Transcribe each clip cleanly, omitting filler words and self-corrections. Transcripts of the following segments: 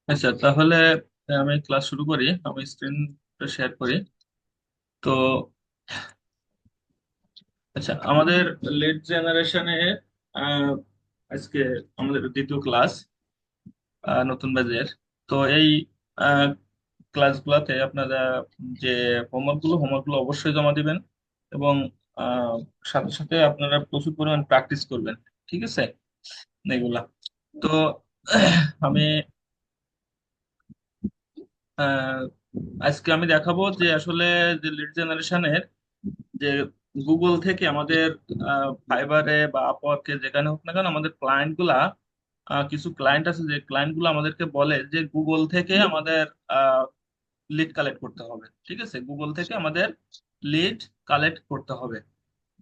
আচ্ছা, তাহলে আমি ক্লাস শুরু করি। আমি স্ক্রিনটা শেয়ার করি। তো আচ্ছা, আমাদের লেট জেনারেশনে আজকে আমাদের দ্বিতীয় ক্লাস, নতুন ব্যাচের। তো এই ক্লাসগুলোতে আপনারা যে হোমওয়ার্কগুলো অবশ্যই জমা দিবেন, এবং আহ, সাথে সাথে আপনারা প্রচুর পরিমাণ প্র্যাকটিস করবেন। ঠিক আছে এগুলা। তো আমি আহ, আজকে আমি দেখাবো যে আসলে যে লিড জেনারেশনের যে গুগল থেকে আমাদের ফাইবারে বা আপওয়ার্কে যেখানে হোক না কেন আমাদের ক্লায়েন্ট গুলা, কিছু ক্লায়েন্ট আছে যে ক্লায়েন্ট গুলো আমাদেরকে বলে যে গুগল থেকে আমাদের লিড কালেক্ট করতে হবে। ঠিক আছে, গুগল থেকে আমাদের লিড কালেক্ট করতে হবে।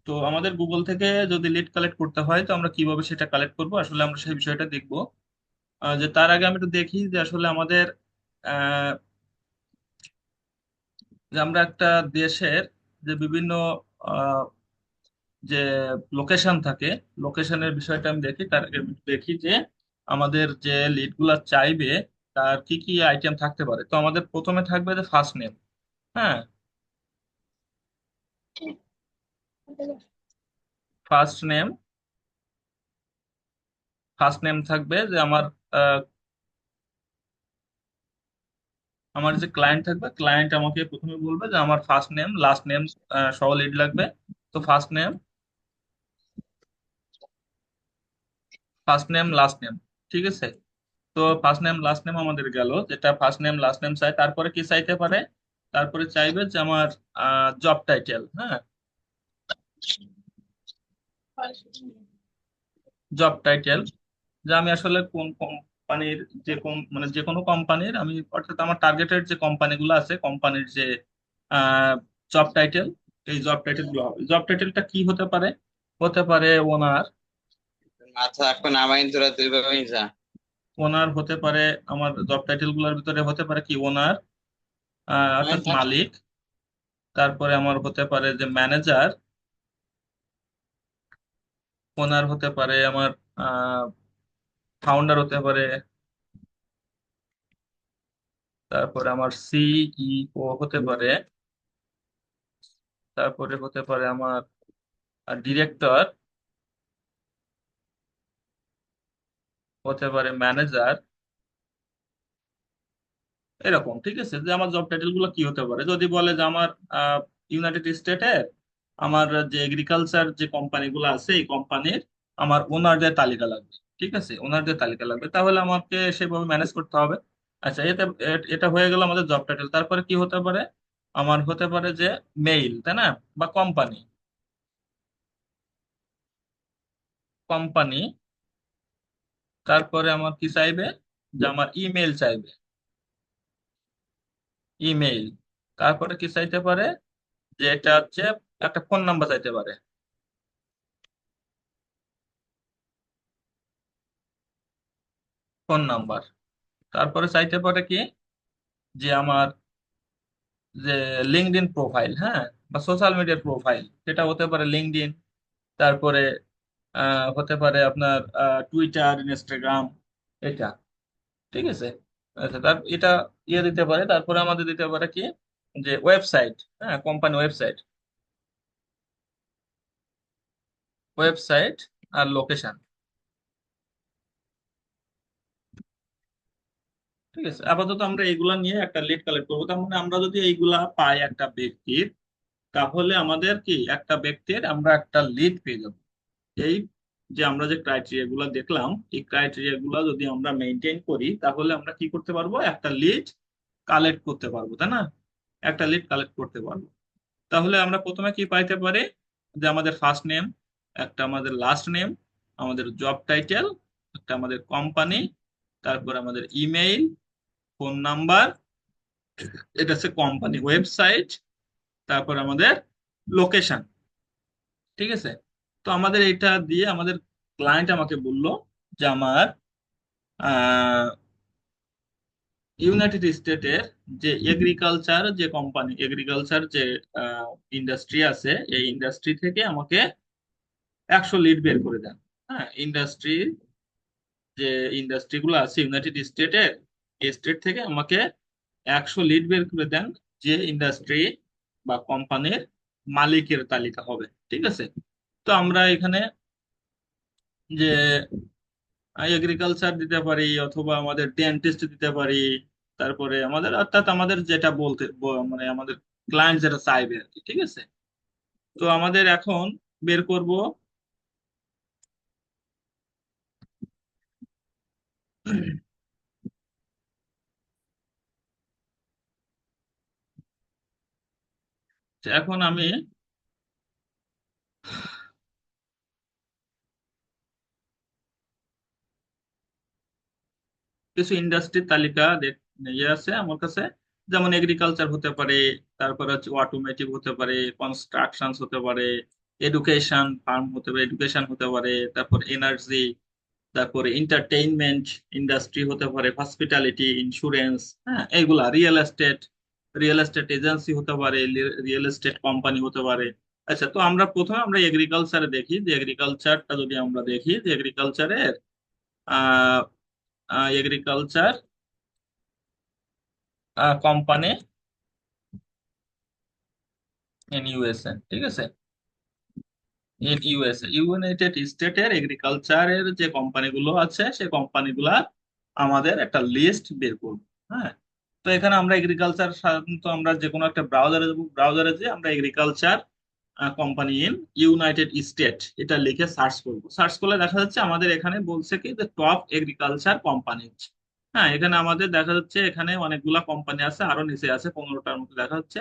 তো আমাদের গুগল থেকে যদি লিড কালেক্ট করতে হয় তো আমরা কিভাবে সেটা কালেক্ট করব, আসলে আমরা সেই বিষয়টা দেখবো। যে তার আগে আমি একটু দেখি যে আসলে আমাদের আহ, যে আমরা একটা দেশের যে বিভিন্ন যে লোকেশন থাকে, লোকেশনের বিষয়টা আমি দেখি। তার আগে আমি দেখি যে আমাদের যে লিড গুলা চাইবে তার কি কি আইটেম থাকতে পারে। তো আমাদের প্রথমে থাকবে যে ফার্স্ট নেম। হ্যাঁ, ফার্স্ট নেম। ফার্স্ট নেম থাকবে যে আহ, আমার যে ক্লায়েন্ট থাকবে, ক্লায়েন্ট আমাকে প্রথমে বলবে যে আমার ফার্স্ট নেম লাস্ট নেম সহ লিড লাগবে। তো ফার্স্ট নেম লাস্ট নেম। ঠিক আছে। তো ফার্স্ট নেম লাস্ট নেম আমাদের গেল, যেটা ফার্স্ট নেম লাস্ট নেম চাই। তারপরে কি চাইতে পারে? তারপরে চাইবে যে আমার জব টাইটেল। হ্যাঁ, জব টাইটেল, যে আমি আসলে কোন কোম্পানির, মানে যে কোনো কোম্পানির আমি, অর্থাৎ আমার টার্গেটেড যে কোম্পানিগুলো আছে, কোম্পানির যে জব টাইটেল, এই জব টাইটেল গুলো হবে। জব টাইটেলটা কি হতে পারে? হতে পারে ওনার। মাথা এখন নামাইন তোরা দুই ভাবে যা। ওনার হতে পারে, আমার জব টাইটেল গুলোর ভিতরে হতে পারে কি ওনার, নামাইন অর্থাৎ থাক। মালিক। তারপরে আমার হতে পারে যে ম্যানেজার। ওনার হতে পারে আমার ফাউন্ডার হতে পারে। তারপরে আমার সিইও হতে পারে। তারপরে হতে পারে আমার ডিরেক্টর, হতে পারে ম্যানেজার। এরকম। ঠিক আছে, যে আমার জব টাইটেল গুলো কি হতে পারে। যদি বলে যে আমার ইউনাইটেড স্টেটের আমার যে এগ্রিকালচার যে কোম্পানিগুলো আছে, এই কোম্পানির আমার ওনারদের তালিকা লাগবে। ঠিক আছে, ওনারদের তালিকা লাগবে, তাহলে আমাকে সেভাবে ম্যানেজ করতে হবে। আচ্ছা, এটা হয়ে গেল আমাদের জব টাইটেল। তারপরে কি হতে পারে? আমার হতে পারে যে মেইল, তাই না, বা কোম্পানি। কোম্পানি। তারপরে আমার কি চাইবে? যে আমার ইমেল চাইবে। ইমেইল। তারপরে কি চাইতে পারে? যে এটা হচ্ছে একটা ফোন নাম্বার চাইতে পারে। Phone number. তারপরে চাইতে পারে কি? যে আমার যে লিঙ্কডইন প্রোফাইল, হ্যাঁ, বা সোশ্যাল মিডিয়ার প্রোফাইল, সেটা হতে পারে লিঙ্কডইন। তারপরে হতে পারে আপনার টুইটার, ইনস্টাগ্রাম, এটা। ঠিক আছে। আচ্ছা, এটা ইয়ে দিতে পারে। তারপরে আমাদের দিতে পারে কি? যে ওয়েবসাইট। হ্যাঁ, কোম্পানি ওয়েবসাইট। ওয়েবসাইট আর লোকেশন। ঠিক আছে, আপাতত আমরা এইগুলা নিয়ে একটা লিড কালেক্ট করবো। তার মানে আমরা যদি এইগুলা পাই একটা ব্যক্তির, তাহলে আমাদের কি, একটা ব্যক্তির আমরা একটা লিড পেয়ে যাবো। এই যে আমরা যে ক্রাইটেরিয়া গুলো দেখলাম, এই ক্রাইটেরিয়া গুলো যদি আমরা মেনটেন করি, তাহলে আমরা কি করতে পারবো? একটা লিড কালেক্ট করতে পারবো, তাই না? একটা লিড কালেক্ট করতে পারবো। তাহলে আমরা প্রথমে কি পাইতে পারি? যে আমাদের ফার্স্ট নেম, একটা আমাদের লাস্ট নেম, আমাদের জব টাইটেল, একটা আমাদের কোম্পানি, তারপর আমাদের ইমেইল, ফোন নাম্বার, এটা হচ্ছে কোম্পানি ওয়েবসাইট, তারপর আমাদের লোকেশন। ঠিক আছে। তো আমাদের এটা দিয়ে আমাদের ক্লায়েন্ট আমাকে বলল যে আমার ইউনাইটেড স্টেটের যে এগ্রিকালচার যে কোম্পানি, এগ্রিকালচার যে ইন্ডাস্ট্রি আছে, এই ইন্ডাস্ট্রি থেকে আমাকে 100 লিড বের করে দেন। হ্যাঁ, যে ইন্ডাস্ট্রি গুলো আছে ইউনাইটেড স্টেটের, স্টেট থেকে আমাকে 100 লিড বের করে দেন, যে ইন্ডাস্ট্রি বা কোম্পানির মালিকের তালিকা হবে। ঠিক আছে। তো আমরা এখানে যে এগ্রিকালচার দিতে পারি, অথবা আমাদের ডেন্টিস্ট দিতে পারি, তারপরে আমাদের অর্থাৎ আমাদের যেটা মানে আমাদের ক্লায়েন্ট যেটা চাইবে আর কি। ঠিক আছে। তো আমাদের এখন বের করব এখন আমি কিছু ইন্ডাস্ট্রির তালিকা ইয়ে আছে আমার কাছে। যেমন এগ্রিকালচার হতে পারে, তারপরে হচ্ছে অটোমেটিভ হতে পারে, কনস্ট্রাকশন হতে পারে, এডুকেশন ফার্ম হতে পারে, এডুকেশন হতে পারে, তারপর এনার্জি, তারপরে এন্টারটেইনমেন্ট ইন্ডাস্ট্রি হতে পারে, হসপিটালিটি, ইন্স্যুরেন্স, হ্যাঁ এইগুলা, রিয়েল এস্টেট এজেন্সি হতে পারে, রিয়েল এস্টেট কোম্পানি হতে পারে। আচ্ছা, তো আমরা প্রথমে আমরা এগ্রিকালচারে দেখি, যে এগ্রিকালচারটা যদি আমরা দেখি, যে এগ্রিকালচারের আহ এগ্রিকালচার কোম্পানি ইন ইউএসএ। ঠিক আছে। ইন ইউএসএ, ইউনাইটেড স্টেটের এগ্রিকালচারের যে কোম্পানিগুলো আছে, সেই কোম্পানিগুলা আমাদের একটা লিস্ট বের করব। হ্যাঁ। তো এখানে আমরা এগ্রিকালচার, সাধারণত আমরা যে কোনো একটা ব্রাউজারে যাব, ব্রাউজারে যে আমরা agriculture company in United state এটা লিখে সার্চ করব। সার্চ করলে দেখা যাচ্ছে আমাদের এখানে বলছে কি যে টপ এগ্রিকালচার কোম্পানি। হ্যাঁ, এখানে আমাদের দেখা যাচ্ছে এখানে অনেকগুলা কোম্পানি আছে, আরো নিচে আছে 15টার মতো দেখা যাচ্ছে।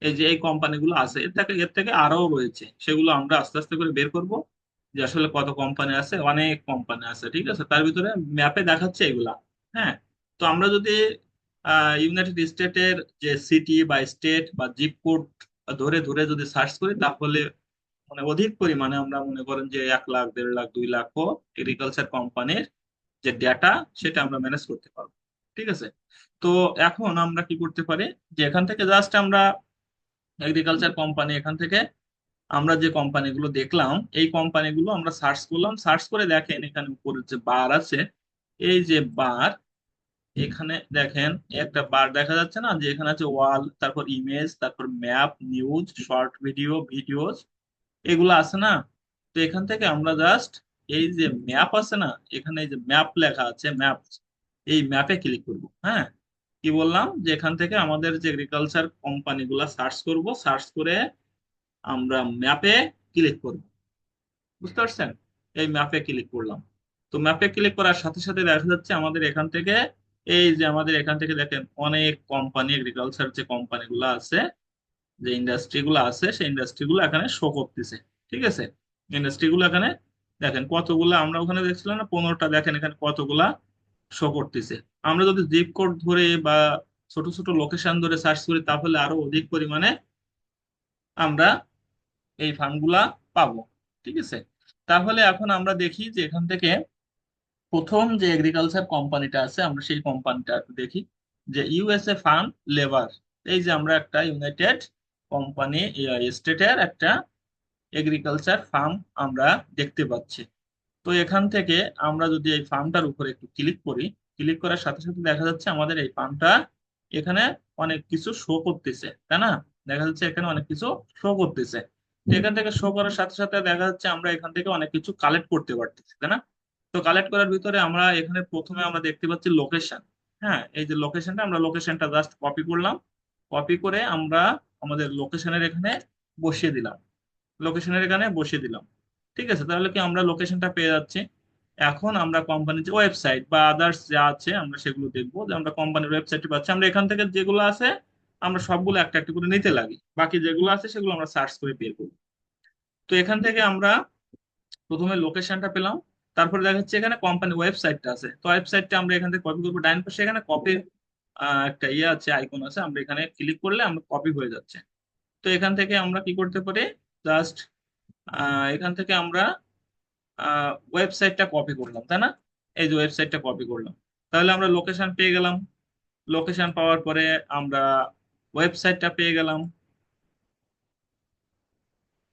এই যে এই কোম্পানিগুলো আছে, এর থেকে আরো রয়েছে, সেগুলো আমরা আস্তে আস্তে করে বের করব, যে আসলে কত কোম্পানি আছে। অনেক কোম্পানি আছে। ঠিক আছে। তার ভিতরে ম্যাপে দেখাচ্ছে এগুলা। হ্যাঁ। তো আমরা যদি ইউনাইটেড স্টেটের যে সিটি বা স্টেট বা জিপ কোড ধরে ধরে যদি সার্চ করি, তাহলে মানে অধিক পরিমাণে আমরা মনে করেন যে 1 লাখ, 1.5 লাখ, 2 লাখ এগ্রিকালচার কোম্পানির যে ডেটা, সেটা আমরা ম্যানেজ করতে পারবো। ঠিক আছে। তো এখন আমরা কি করতে পারি, যে এখান থেকে জাস্ট আমরা এগ্রিকালচার কোম্পানি, এখান থেকে আমরা যে কোম্পানিগুলো দেখলাম, এই কোম্পানিগুলো আমরা সার্চ করলাম। সার্চ করে দেখেন এখানে উপরে যে বার আছে, এই যে বার, এখানে দেখেন একটা বার দেখা যাচ্ছে না, যে এখানে আছে ওয়াল, তারপর ইমেজ, তারপর map, news, short video, videos, এগুলো আছে না। তো এখান থেকে আমরা জাস্ট এই যে ম্যাপ আছে না, এখানে এই যে ম্যাপ লেখা আছে, ম্যাপ, এই ম্যাপে ক্লিক করব। হ্যাঁ। কি বললাম, যে এখান থেকে আমাদের যে এগ্রিকালচার কোম্পানিগুলা সার্চ করব, সার্চ করে আমরা ম্যাপে ক্লিক করব। বুঝতে পারছেন? এই ম্যাপে ক্লিক করলাম। তো ম্যাপে ক্লিক করার সাথে সাথে দেখা যাচ্ছে আমাদের এখান থেকে, এই যে আমাদের এখান থেকে দেখেন অনেক কোম্পানি, এগ্রিকালচার যে কোম্পানিগুলো আছে, যে ইন্ডাস্ট্রি গুলো আছে, সেই ইন্ডাস্ট্রি গুলো এখানে শো করতেছে। ঠিক আছে। ইন্ডাস্ট্রি গুলো এখানে দেখেন কতগুলা, আমরা ওখানে দেখছিলাম না 15টা, দেখেন এখানে কতগুলা শো করতেছে। আমরা যদি জিপ কোড ধরে বা ছোট ছোট লোকেশন ধরে সার্চ করি, তাহলে আরো অধিক পরিমাণে আমরা এই ফার্মগুলা পাবো। ঠিক আছে। তাহলে এখন আমরা দেখি যে এখান থেকে প্রথম যে এগ্রিকালচার কোম্পানিটা আছে, আমরা সেই কোম্পানিটা একটু দেখি, যে ইউএসএ ফার্ম লেবার। এই যে আমরা একটা ইউনাইটেড কোম্পানি স্টেটের একটা এগ্রিকালচার ফার্ম আমরা দেখতে পাচ্ছি। তো এখান থেকে আমরা যদি এই ফার্মটার উপরে একটু ক্লিক করি, ক্লিক করার সাথে সাথে দেখা যাচ্ছে আমাদের এই ফার্মটা এখানে অনেক কিছু শো করতেছে, তাই না? দেখা যাচ্ছে এখানে অনেক কিছু শো করতেছে। তো এখান থেকে শো করার সাথে সাথে দেখা যাচ্ছে আমরা এখান থেকে অনেক কিছু কালেক্ট করতে পারতেছি, তাই না? তো কালেক্ট করার ভিতরে আমরা এখানে প্রথমে আমরা দেখতে পাচ্ছি লোকেশন। হ্যাঁ, এই যে লোকেশনটা, আমরা লোকেশনটা জাস্ট কপি করলাম। কপি করে আমরা আমাদের লোকেশনের এখানে বসিয়ে দিলাম। লোকেশনের এখানে বসিয়ে দিলাম। ঠিক আছে। তাহলে কি আমরা লোকেশনটা পেয়ে যাচ্ছি। এখন আমরা কোম্পানির যে ওয়েবসাইট বা আদার্স যা আছে আমরা সেগুলো দেখবো, যে আমরা কোম্পানির ওয়েবসাইটে পাচ্ছি। আমরা এখান থেকে যেগুলো আছে আমরা সবগুলো একটা একটা করে নিতে লাগি, বাকি যেগুলো আছে সেগুলো আমরা সার্চ করে বের করবো। তো এখান থেকে আমরা প্রথমে লোকেশনটা পেলাম, তারপরে দেখা যাচ্ছে এখানে কোম্পানি ওয়েবসাইটটা আছে। তো ওয়েবসাইটটা আমরা এখান থেকে কপি করবো, ডাইন পাশে এখানে কপি একটা ইয়ে আছে, আইকন আছে, আমরা এখানে ক্লিক করলে আমরা কপি হয়ে যাচ্ছে। তো এখান থেকে আমরা কি করতে পারি, জাস্ট এখান থেকে আমরা ওয়েবসাইটটা কপি করলাম, তাই না? এই যে ওয়েবসাইটটা কপি করলাম, তাহলে আমরা লোকেশন পেয়ে গেলাম। লোকেশন পাওয়ার পরে আমরা ওয়েবসাইটটা পেয়ে গেলাম।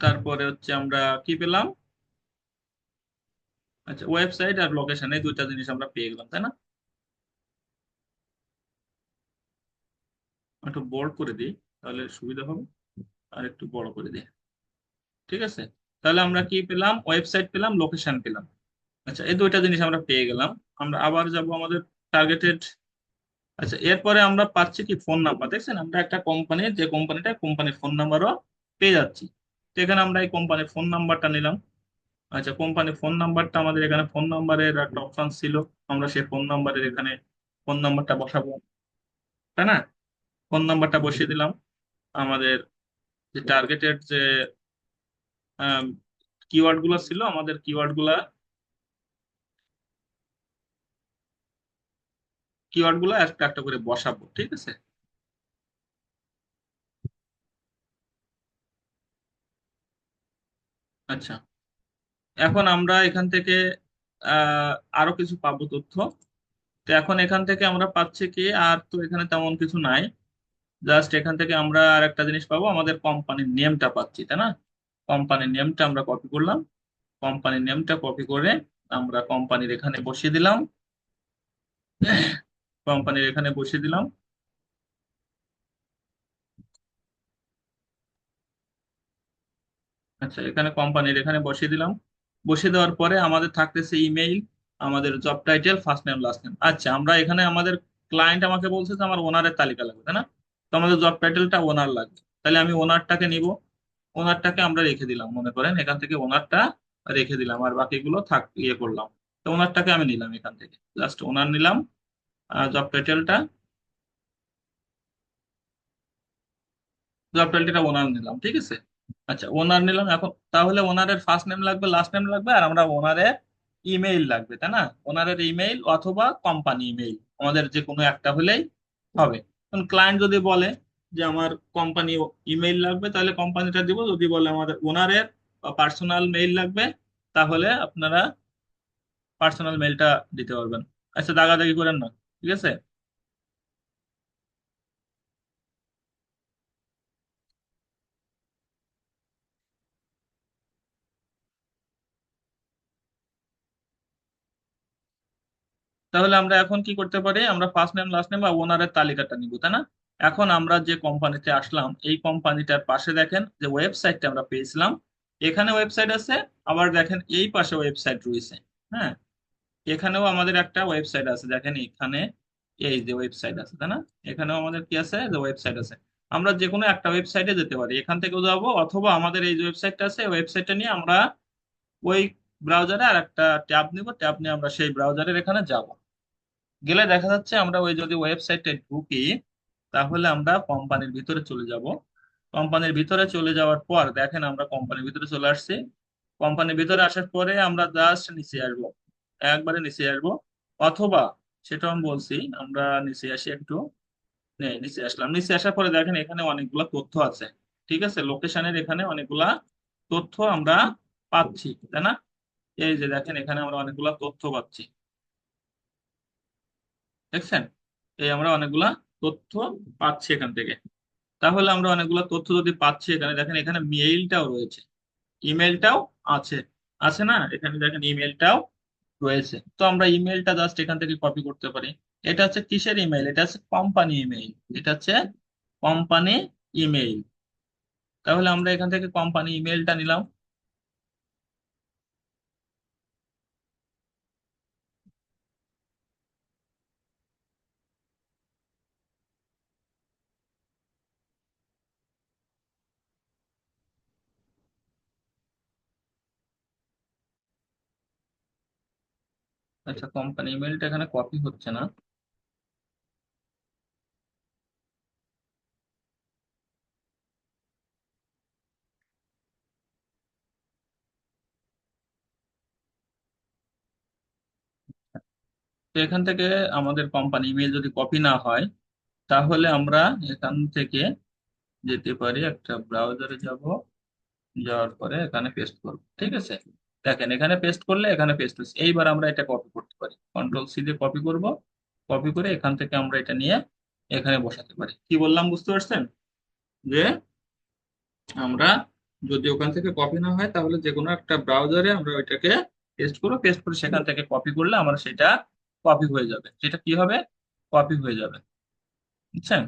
তারপরে হচ্ছে আমরা কি পেলাম, আচ্ছা ওয়েবসাইট আর লোকেশন, এই দুইটা জিনিস আমরা পেয়ে গেলাম, তাই না? একটু বড় করে দিই, তাহলে সুবিধা হবে। আর একটু বড় করে দিই। ঠিক আছে, তাহলে আমরা কি পেলাম? ওয়েবসাইট পেলাম, লোকেশন পেলাম। আচ্ছা, এই দুইটা জিনিস আমরা পেয়ে গেলাম। আমরা আবার যাব আমাদের টার্গেটেড। আচ্ছা, এরপরে আমরা পাচ্ছি কি ফোন নাম্বার। দেখছেন, আমরা একটা কোম্পানির, যে কোম্পানির ফোন নাম্বারও পেয়ে যাচ্ছি। তো এখানে আমরা এই কোম্পানির ফোন নাম্বারটা নিলাম। আচ্ছা, কোম্পানির ফোন নাম্বারটা, আমাদের এখানে ফোন নাম্বারের একটা অপশন ছিল, আমরা সেই ফোন নাম্বারের এখানে ফোন নাম্বারটা বসাবো, তাই না? ফোন নাম্বারটা বসিয়ে দিলাম। আমাদের যে টার্গেটেড যে কিওয়ার্ড গুলো ছিল, আমাদের কিওয়ার্ড গুলো একটা একটা করে বসাবো। ঠিক আছে। আচ্ছা, এখন আমরা এখান থেকে আহ আরো কিছু পাবো তথ্য। তো এখন এখান থেকে আমরা পাচ্ছি কি, আর তো এখানে তেমন কিছু নাই। জাস্ট এখান থেকে আমরা আর একটা জিনিস পাবো, আমাদের কোম্পানির নেমটা পাচ্ছি, তাই না? কোম্পানির নেমটা আমরা কপি করলাম। কোম্পানির নেমটা কপি করে আমরা কোম্পানির এখানে বসিয়ে দিলাম। কোম্পানির এখানে বসিয়ে দিলাম। আচ্ছা, এখানে কোম্পানির এখানে বসিয়ে দিলাম। বসিয়ে দেওয়ার পরে আমাদের থাকতেছে ইমেইল, আমাদের job title, first name last name. আচ্ছা, আমরা এখানে আমাদের ক্লায়েন্ট আমাকে বলছে যে আমার ওনারের তালিকা লাগবে, তাই না? তো আমাদের জব টাইটেলটা ওনার লাগবে, তাহলে আমি ওনারটাকে নিব। ওনারটাকে আমরা রেখে দিলাম, মনে করেন এখান থেকে ওনারটা রেখে দিলাম, আর বাকিগুলো ইয়ে করলাম। তো ওনারটাকে আমি নিলাম, এখান থেকে জাস্ট ওনার নিলাম। জব টাইটেলটা, জব টাইটেলটা ওনার নিলাম। ঠিক আছে। আচ্ছা, ওনার নিলাম। এখন তাহলে ওনারের ফার্স্ট নেম লাগবে, লাস্ট নেম লাগবে, আর আমরা ওনারের ইমেইল লাগবে, তাই না? ওনারের ইমেইল অথবা কোম্পানি ইমেইল, আমাদের যে কোনো একটা হলেই হবে। এখন ক্লায়েন্ট যদি বলে যে আমার কোম্পানি ইমেইল লাগবে, তাহলে কোম্পানিটা দিব। যদি বলে আমাদের ওনারের পার্সোনাল মেইল লাগবে, তাহলে আপনারা পার্সোনাল মেইলটা দিতে পারবেন। আচ্ছা, দাগাদাগি করেন না। ঠিক আছে। তাহলে আমরা এখন কি করতে পারি? আমরা ফার্স্ট নেম লাস্ট নেম বা ওনারের তালিকাটা নিব, তাই না? এখন আমরা যে কোম্পানিতে আসলাম, এই কোম্পানিটার পাশে দেখেন যে ওয়েবসাইটটা আমরা পেয়েছিলাম। এখানে ওয়েবসাইট আছে, আবার দেখেন এই পাশে ওয়েবসাইট রয়েছে। হ্যাঁ, এখানেও আমাদের একটা ওয়েবসাইট আছে, দেখেন এখানে এই যে ওয়েবসাইট আছে, তাই না? এখানেও আমাদের কি আছে, যে ওয়েবসাইট আছে। আমরা যে কোনো একটা ওয়েবসাইটে যেতে পারি, এখান থেকেও যাবো, অথবা আমাদের এই যে ওয়েবসাইটটা আছে, ওয়েবসাইটটা নিয়ে আমরা ওই ব্রাউজারে আর একটা ট্যাব নিব, ট্যাব নিয়ে আমরা সেই ব্রাউজারের এখানে যাব। গেলে দেখা যাচ্ছে আমরা ওই যদি ওয়েবসাইটে ঢুকি, তাহলে আমরা কোম্পানির ভিতরে চলে যাব। কোম্পানির ভিতরে চলে যাওয়ার পর দেখেন আমরা কোম্পানির ভিতরে চলে আসছি। কোম্পানির ভিতরে আসার পরে আমরা জাস্ট নিচে আসবো, একবারে নিচে আসবো। অথবা, সেটা আমি বলছি, আমরা নিচে আসি একটু। নিচে আসলাম, নিচে আসার পরে দেখেন এখানে অনেকগুলা তথ্য আছে। ঠিক আছে, লোকেশনের এখানে অনেকগুলা তথ্য আমরা পাচ্ছি, তাই না? এই যে দেখেন এখানে আমরা অনেকগুলা তথ্য পাচ্ছি, দেখছেন? এই আমরা অনেকগুলা তথ্য পাচ্ছি এখান থেকে। তাহলে আমরা অনেকগুলো তথ্য যদি পাচ্ছি, এখানে দেখেন এখানে মেইলটাও রয়েছে, ইমেলটাও আছে। আছে না? এখানে দেখেন ইমেলটাও রয়েছে। তো আমরা ইমেলটা জাস্ট এখান থেকে কপি করতে পারি। এটা হচ্ছে কিসের ইমেল? এটা হচ্ছে কোম্পানি ইমেল। এটা হচ্ছে কোম্পানি ইমেল। তাহলে আমরা এখান থেকে কোম্পানি ইমেলটা নিলাম। আচ্ছা, কোম্পানি ইমেলটা এখানে কপি হচ্ছে না। তো এখান থেকে আমাদের কোম্পানি ইমেল যদি কপি না হয়, তাহলে আমরা এখান থেকে যেতে পারি, একটা ব্রাউজারে যাব, যাওয়ার পরে এখানে পেস্ট করব। ঠিক আছে, দেখেন এখানে পেস্ট করলে এখানে পেস্ট হচ্ছে। এইবার আমরা এটা কপি করতে পারি, কন্ট্রোল সি দিয়ে কপি করব। কপি করে এখান থেকে আমরা এটা নিয়ে এখানে বসাতে পারি। কি বললাম বুঝতে পারছেন? যে আমরা যদি ওখান থেকে কপি না হয়, তাহলে যে কোনো একটা ব্রাউজারে আমরা ওইটাকে পেস্ট করবো, পেস্ট করে সেখান থেকে কপি করলে আমরা সেটা কপি হয়ে যাবে। সেটা কি হবে? কপি হয়ে যাবে। বুঝছেন?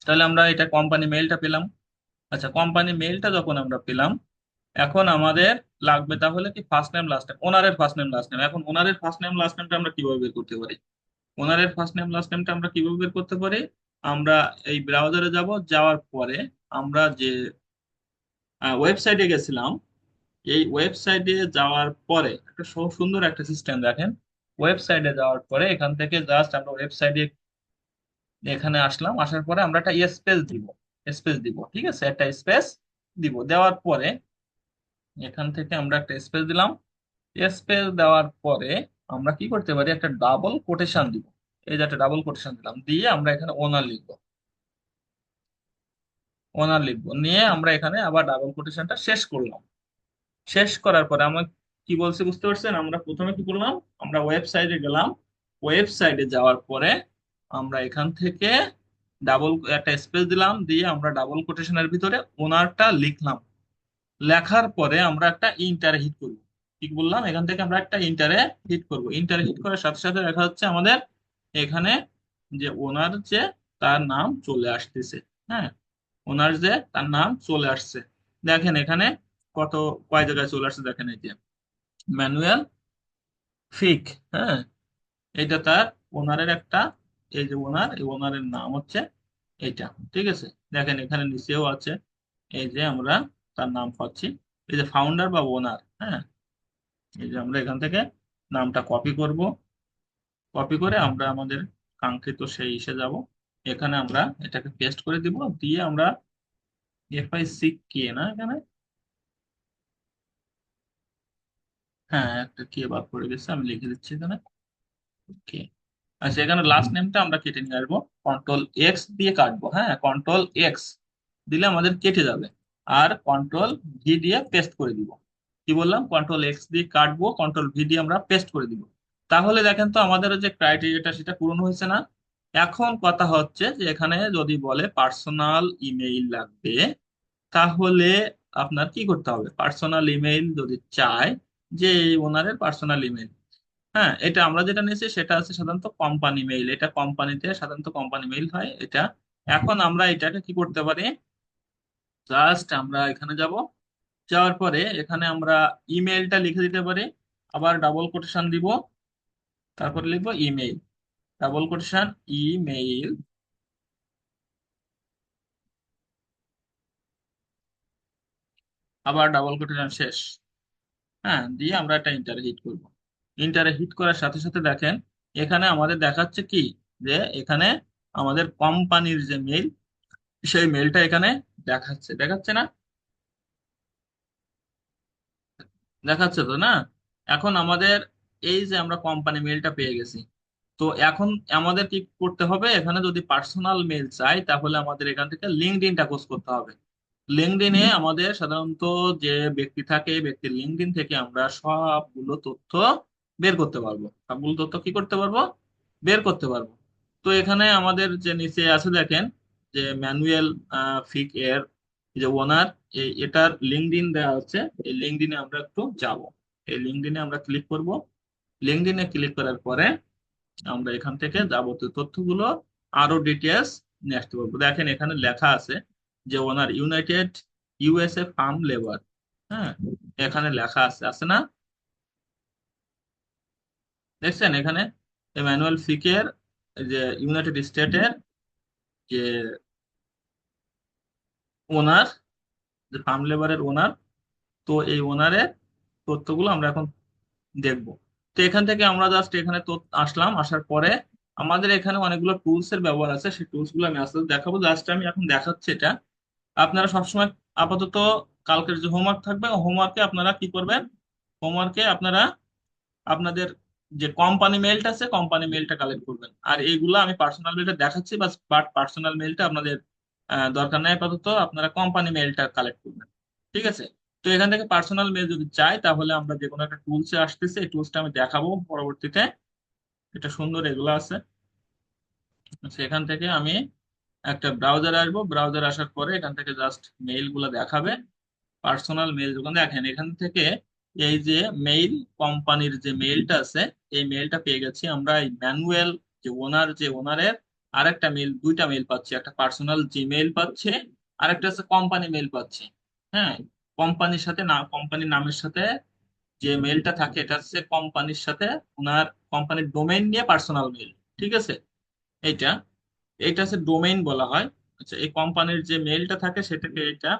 তাহলে আমরা এটা কোম্পানি মেইলটা পেলাম। আচ্ছা, কোম্পানি মেইলটা যখন আমরা পেলাম, এখন আমাদের লাগবে তাহলে কি ফার্স্ট নেম লাস্ট নেম, ওনারের ফার্স্ট নেম লাস্ট নেম। এখন ওনারের ফার্স্ট নেম লাস্ট নেমটা আমরা কিভাবে বের করতে পারি? ওনারের ফার্স্ট নেম লাস্ট নেমটা আমরা কিভাবে বের করতে পারি? আমরা এই ব্রাউজারে যাব, যাওয়ার পরে আমরা যে ওয়েবসাইটে গেছিলাম, এই ওয়েবসাইটে যাওয়ার পরে একটা সুন্দর একটা সিস্টেম দেখেন। ওয়েবসাইটে যাওয়ার পরে এখান থেকে জাস্ট আমরা ওয়েবসাইটে এখানে আসলাম, আসার পরে আমরা একটা স্পেস দিব। স্পেস দিব, ঠিক আছে, একটা স্পেস দিব। দেওয়ার পরে এখান থেকে আমরা একটা স্পেস দিলাম। স্পেস দেওয়ার পরে আমরা কি করতে পারি, একটা ডাবল কোটেশন দিব। এই যে একটা ডাবল কোটেশন দিলাম, দিয়ে আমরা এখানে ওনার লিখবো। ওনার লিখবো নিয়ে আমরা এখানে আবার ডাবল কোটেশনটা শেষ করলাম। শেষ করার পরে আমরা কি বলছি বুঝতে পারছেন? আমরা প্রথমে কি করলাম, আমরা ওয়েবসাইটে গেলাম। ওয়েবসাইটে যাওয়ার পরে আমরা এখান থেকে ডাবল একটা স্পেস দিলাম, দিয়ে আমরা ডাবল কোটেশনের ভিতরে ওনারটা লিখলাম। লেখার পরে আমরা একটা ইন্টারে হিট করব। ঠিক বললাম, এখান থেকে আমরা একটা ইন্টারে হিট করব। ইন্টারে হিট করার সাথে সাথে দেখা যাচ্ছে আমাদের এখানে যে ওনার যে তার নাম চলে আসতেছে। হ্যাঁ, ওনার যে তার নাম চলে আসছে। দেখেন এখানে কত, কয় জায়গায় চলে আসছে দেখেন, এই যে ম্যানুয়াল ফিক। হ্যাঁ, এটা তার ওনারের একটা, এই যে ওনার, এই ওনারের নাম হচ্ছে এইটা। ঠিক আছে, দেখেন এখানে নিচেও আছে, এই যে আমরা তার নাম পাচ্ছি, এই যে ফাউন্ডার বা ওনার। হ্যাঁ, এই যে আমরা এখান থেকে নামটা কপি করব। কপি করে আমরা আমাদের কাঙ্ক্ষিত সেই ইসে যাব। এখানে আমরা এটাকে পেস্ট করে দিব, দিয়ে আমরা FIC কে না এখানে, হ্যাঁ একটা কে বাদ পড়ে গেছে, আমি লিখে দিচ্ছি এখানে কে। আচ্ছা, এখানে লাস্ট নেমটা আমরা কেটে নিয়ে আসবো, কন্ট্রোল X দিয়ে কাটবো। হ্যাঁ, কন্ট্রোল X দিলে আমাদের কেটে যাবে। আর কন্ট্রোল V দিয়ে পেস্ট করে দিব। কি বললাম, কন্ট্রোল X দিয়ে কাটবো, কন্ট্রোল V দিয়ে আমরা পেস্ট করে দিব। তাহলে দেখেন তো আমাদের যে ক্রাইটেরিয়াটা সেটা পূরণ হয়েছে না? এখন কথা হচ্ছে যে এখানে যদি বলে পার্সোনাল ইমেইল লাগবে, তাহলে আপনার কি করতে হবে? পার্সোনাল ইমেইল যদি চায়, যে এই ওনারের পার্সোনাল ইমেইল, হ্যাঁ এটা আমরা যেটা নিয়েছি সেটা আছে সাধারণত কোম্পানি মেইল। এটা কোম্পানিতে সাধারণত কোম্পানি মেইল হয় এটা। এখন আমরা এটাকে কি করতে পারি, জাস্ট আমরা এখানে যাব, যাওয়ার পরে এখানে আমরা ইমেইলটা লিখে দিতে পারি। আবার ডাবল কোটেশন দিব, তারপর লিখবো ইমেইল, ডাবল কোটেশন ইমেইল, আবার ডাবল কোটেশন শেষ। হ্যাঁ, দিয়ে আমরা একটা ইন্টারে হিট করব। ইন্টারে হিট করার সাথে সাথে দেখেন এখানে আমাদের দেখাচ্ছে কি, যে এখানে আমাদের কোম্পানির যে মেইল, সেই মেইলটা এখানে দেখাচ্ছে, দেখাচ্ছে না? দেখাচ্ছে তো না? এখন আমাদের এই যে আমরা কোম্পানি মেইলটা পেয়ে গেছি, তো এখন আমাদের কি করতে হবে, এখানে যদি পার্সোনাল মেইল চাই তাহলে আমাদের এখান থেকে লিঙ্কডইনটা খোঁজ করতে হবে। লিঙ্কডইনে আমাদের সাধারণত যে ব্যক্তি থাকে, এই ব্যক্তির লিঙ্কডইন থেকে আমরা সবগুলো তথ্য বের করতে পারবো। সবগুলো তথ্য কি করতে পারবো? বের করতে পারবো। তো এখানে আমাদের যে নিচে আছে দেখেন, যে ম্যানুয়াল ফিক এর যে ওনার, এটার লিঙ্কডইন দেওয়া হচ্ছে। এই লিঙ্কডইনে আমরা একটু যাব, এই লিঙ্কডইনে আমরা ক্লিক করব। লিঙ্কডইনে ক্লিক করার পরে আমরা এখান থেকে যাবতীয় তথ্যগুলো, আরো ডিটেলস নিয়ে আসতে পারবো। দেখেন এখানে লেখা আছে যে ওনার ইউনাইটেড USA ফার্ম লেবার। হ্যাঁ, এখানে লেখা আছে, আছে না? দেখছেন এখানে এমানুয়েল ফিকের, যে ইউনাইটেড স্টেটের যে ওনার, যে ফার্ম লেবারের ওনার। তো এই ওনারের তথ্যগুলো আমরা এখন দেখবো। তো এখান থেকে আমরা জাস্ট এখানে তো আসলাম, আসার পরে আমাদের এখানে অনেকগুলো টুলস এর ব্যবহার আছে, সেই টুলস গুলো আমি আস্তে আস্তে দেখাবো। জাস্ট আমি এখন দেখাচ্ছি এটা। আপনারা সবসময় আপাতত কালকের যে হোমওয়ার্ক থাকবে, হোমওয়ার্কে আপনারা কি করবেন, হোমওয়ার্কে আপনারা আপনাদের যে কোম্পানি মেইলটা আছে, কোম্পানি মেইলটা কালেক্ট করবেন। আর এইগুলো আমি পার্সোনাল মেইলটা দেখাচ্ছি বাস, বাট পার্সোনাল মেইলটা আপনাদের দরকার নাই। আপাতত আপনারা কোম্পানি মেইলটা কালেক্ট করবেন। ঠিক আছে, তো এখান থেকে পার্সোনাল মেইল যদি চাই তাহলে আমরা যে কোনো একটা টুলসে আসতেছে, এই টুলসটা আমি দেখাবো পরবর্তীতে। এটা সুন্দর এগুলো আছে। সেখান থেকে আমি একটা ব্রাউজার আসবো, ব্রাউজার আসার পরে এখান থেকে জাস্ট মেইল গুলো দেখাবে। পার্সোনাল মেইল যখন দেখেন এখান থেকে, এই যে মেইল কোম্পানির যে মেইলটা আছে, এই মেইলটা পেয়ে গেছি আমরা। এই ম্যানুয়াল যে ওনার, যে ওনারের আরেকটা মেইল, দুইটা মেইল পাচ্ছি, একটা পার্সোনাল জিমেইল পাচ্ছে, আরেকটা হচ্ছে কোম্পানি মেইল পাচ্ছি। হ্যাঁ, কোম্পানির সাথে না, কোম্পানির নামের সাথে যে মেইলটা থাকে এটা হচ্ছে কোম্পানির সাথে ওনার কোম্পানির ডোমেইন নিয়ে পার্সোনাল মেইল। ঠিক আছে, এইটা এইটা হচ্ছে ডোমেইন বলা হয়। আচ্ছা, এই কোম্পানির যে মেইলটা থাকে সেটাকে এটা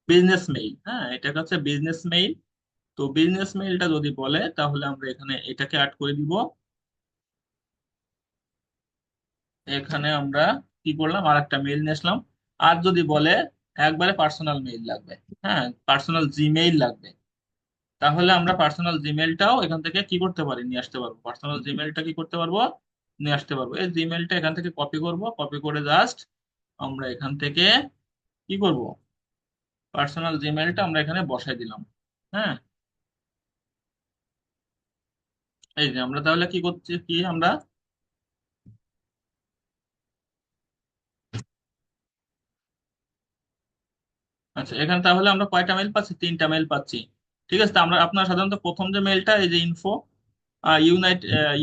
বিজনেস মেইল। হ্যাঁ, এটাকে হচ্ছে বিজনেস মেইল। তো বিজনেস মেইলটা যদি বলে তাহলে আমরা এখানে এটাকে অ্যাড করে দিব। এখানে আমরা কি করলাম, আর একটা মেইল নিয়ে আসলাম। আর যদি বলে একবারে পার্সোনাল মেইল লাগবে, হ্যাঁ পার্সোনাল জিমেইল লাগবে, তাহলে আমরা পার্সোনাল জিমেইলটাও এখান থেকে কি করতে পারি, নিয়ে আসতে পারবো। পার্সোনাল জিমেইলটা কি করতে পারবো, নিয়ে আসতে পারবো। এই জিমেইলটা এখান থেকে কপি করব, কপি করে জাস্ট আমরা এখান থেকে কি করব, পার্সোনাল জিমেইলটা আমরা এখানে বসাই দিলাম। হ্যাঁ, এই যে আমরা তাহলে কি করছি, কি আমরা, আচ্ছা এখানে তাহলে আমরা কয়টা মেল পাচ্ছি, তিনটা মেল পাচ্ছি। ঠিক আছে, তো আমরা আপনার সাধারণত প্রথম যে মেলটা, এই যে ইনফো